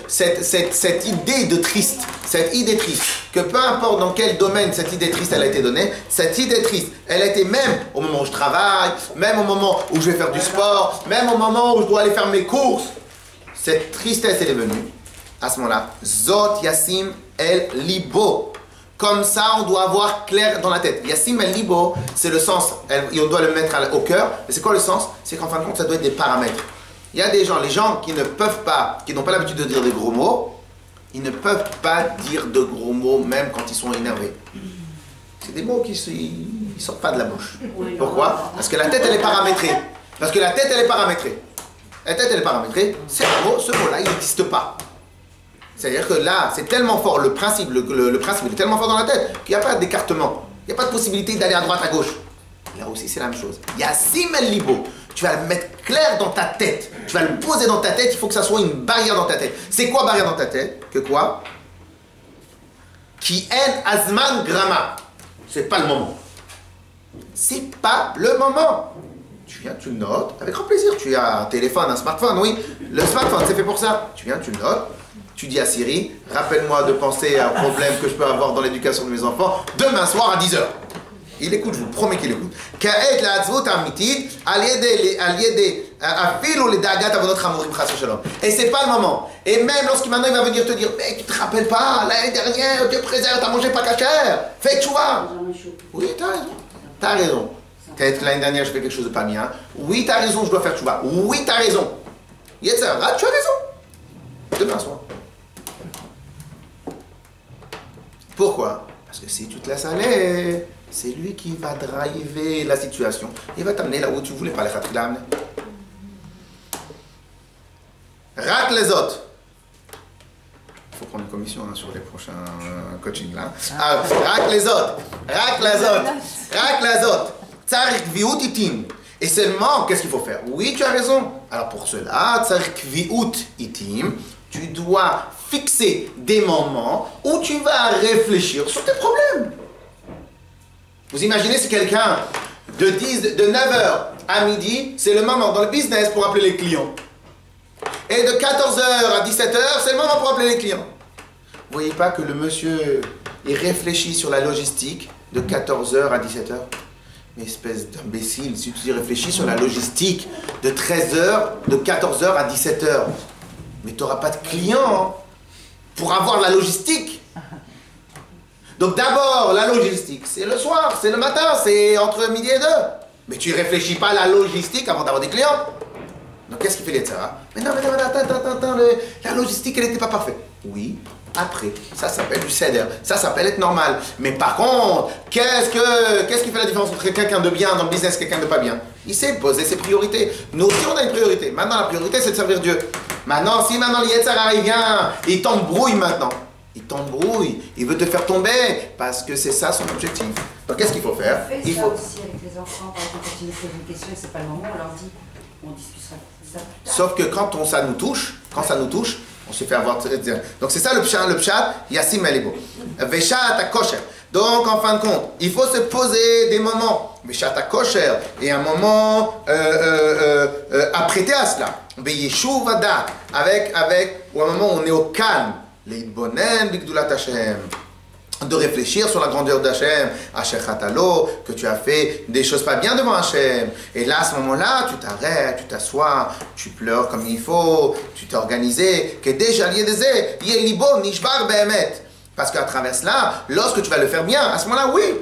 cette idée de triste, cette idée triste, que peu importe dans quel domaine cette idée triste elle a été donnée, cette idée triste, elle a été même au moment où je travaille, même au moment où je vais faire du sport, même au moment où je dois aller faire mes courses. Cette tristesse elle est venue, à ce moment-là, Zot Yassim El Libo. Comme ça, on doit avoir clair dans la tête. Yassim El Libo, c'est le sens, on doit le mettre au cœur. Mais c'est quoi le sens? C'est qu'en fin de compte, ça doit être des paramètres. Il y a des gens, les gens qui ne peuvent pas, qui n'ont pas l'habitude de dire des gros mots, Ils ne peuvent pas dire de gros mots même quand ils sont énervés. C'est des mots qui ne sortent pas de la bouche. Pourquoi? Parce que la tête, elle est paramétrée. Parce que la tête, elle est paramétrée. La tête, elle est paramétrée. Ce mot-là, il n'existe pas. C'est-à-dire que là, c'est tellement fort, le principe est tellement fort dans la tête qu'il n'y a pas d'écartement. Il n'y a pas de possibilité d'aller à droite, à gauche. Là aussi, c'est la même chose. Il y a Simel Libo. Tu vas le mettre clair dans ta tête. Tu vas le poser dans ta tête. Il faut que ça soit une barrière dans ta tête. C'est quoi barrière dans ta tête? Que quoi? Ki en azman grama. C'est pas le moment. C'est pas le moment. Tu viens, tu le notes avec grand plaisir. Tu as un téléphone, un smartphone, oui. Le smartphone, c'est fait pour ça. Tu viens, tu le notes. Tu dis à Siri, rappelle-moi de penser à un problème que je peux avoir dans l'éducation de mes enfants demain soir à 10h. Il écoute, je vous promets qu'il écoute. Et c'est pas le moment. Et même lorsqu'il maintenant il va venir te dire, mais tu te rappelles pas, l'année dernière, Dieu préserve, t'as mangé pas cachère. Fais que tu vois. Oui, t'as raison. T'as raison. Peut-être l'année dernière, je fais quelque chose de pas bien. Oui, t'as raison, je dois faire tu vois. Oui, t'as raison. Yetzara, tu as raison. Demain soir. Pourquoi? Parce que si tu te laisses aller, c'est lui qui va driver la situation. Il va t'amener là où tu voulais pas, les khatri l'amener. Rak les autres. Il faut prendre une commission hein, sur les prochains coachings là. Ah, rak les autres. Rak les autres. Rak les autres. Tsarik viut itim. Et seulement, qu'est-ce qu'il faut faire? Oui, tu as raison. Alors pour cela, tsarik viut itim. Tu dois fixer des moments où tu vas réfléchir sur tes problèmes. Vous imaginez si quelqu'un de 9h à midi, c'est le moment dans le business pour appeler les clients. Et de 14h à 17h, c'est le moment pour appeler les clients. Vous voyez pas que le monsieur, il réfléchit sur la logistique de 14h à 17h? Mais espèce d'imbécile, si tu réfléchis sur la logistique de 13h, de 14h à 17h, mais tu n'auras pas de clients pour avoir la logistique. Donc d'abord, la logistique, c'est le soir, c'est le matin, c'est entre midi et 2. Mais tu ne réfléchis pas à la logistique avant d'avoir des clients. Donc qu'est-ce qu'il fait les Tzara? Mais non, attends, la logistique, elle n'était pas parfaite. Oui, après, ça s'appelle du céder, ça s'appelle être normal. Mais par contre, qu'est-ce qui fait la différence entre quelqu'un de bien dans le business et quelqu'un de pas bien? Il sait poser ses priorités. Nous aussi, on a une priorité. Maintenant, la priorité, c'est de servir Dieu. Maintenant, si maintenant le Yetzara, il vient, il t'embrouille maintenant. Il t'embrouille, il veut te faire tomber, parce que c'est ça son objectif. Donc qu'est-ce qu'il faut faire? Il faut aussi avec les enfants, par exemple, quand ils nous posent une question et c'est pas le moment, on leur dit, on discutera de ça plus tard. Sauf que quand ça nous touche, on se fait avoir. Donc c'est ça le pshat, Yassim Malibo. Veshat kosher. Donc en fin de compte, il faut se poser des moments. Veshat kosher et un moment apprêté à cela. Beyeshuv adat, ou un moment où on est au calme. Leitbonen bigdulat Hashem. De réfléchir sur la grandeur d'Hachem, Asher Chatalo, que tu as fait des choses pas bien devant Hachem. Et là, à ce moment-là, tu t'arrêtes, tu t'assois, tu pleures comme il faut, tu t'es organisé. Que déjà liedeze, yelibo nishbar behemet. Parce qu'à travers cela, lorsque tu vas le faire bien, à ce moment-là, oui,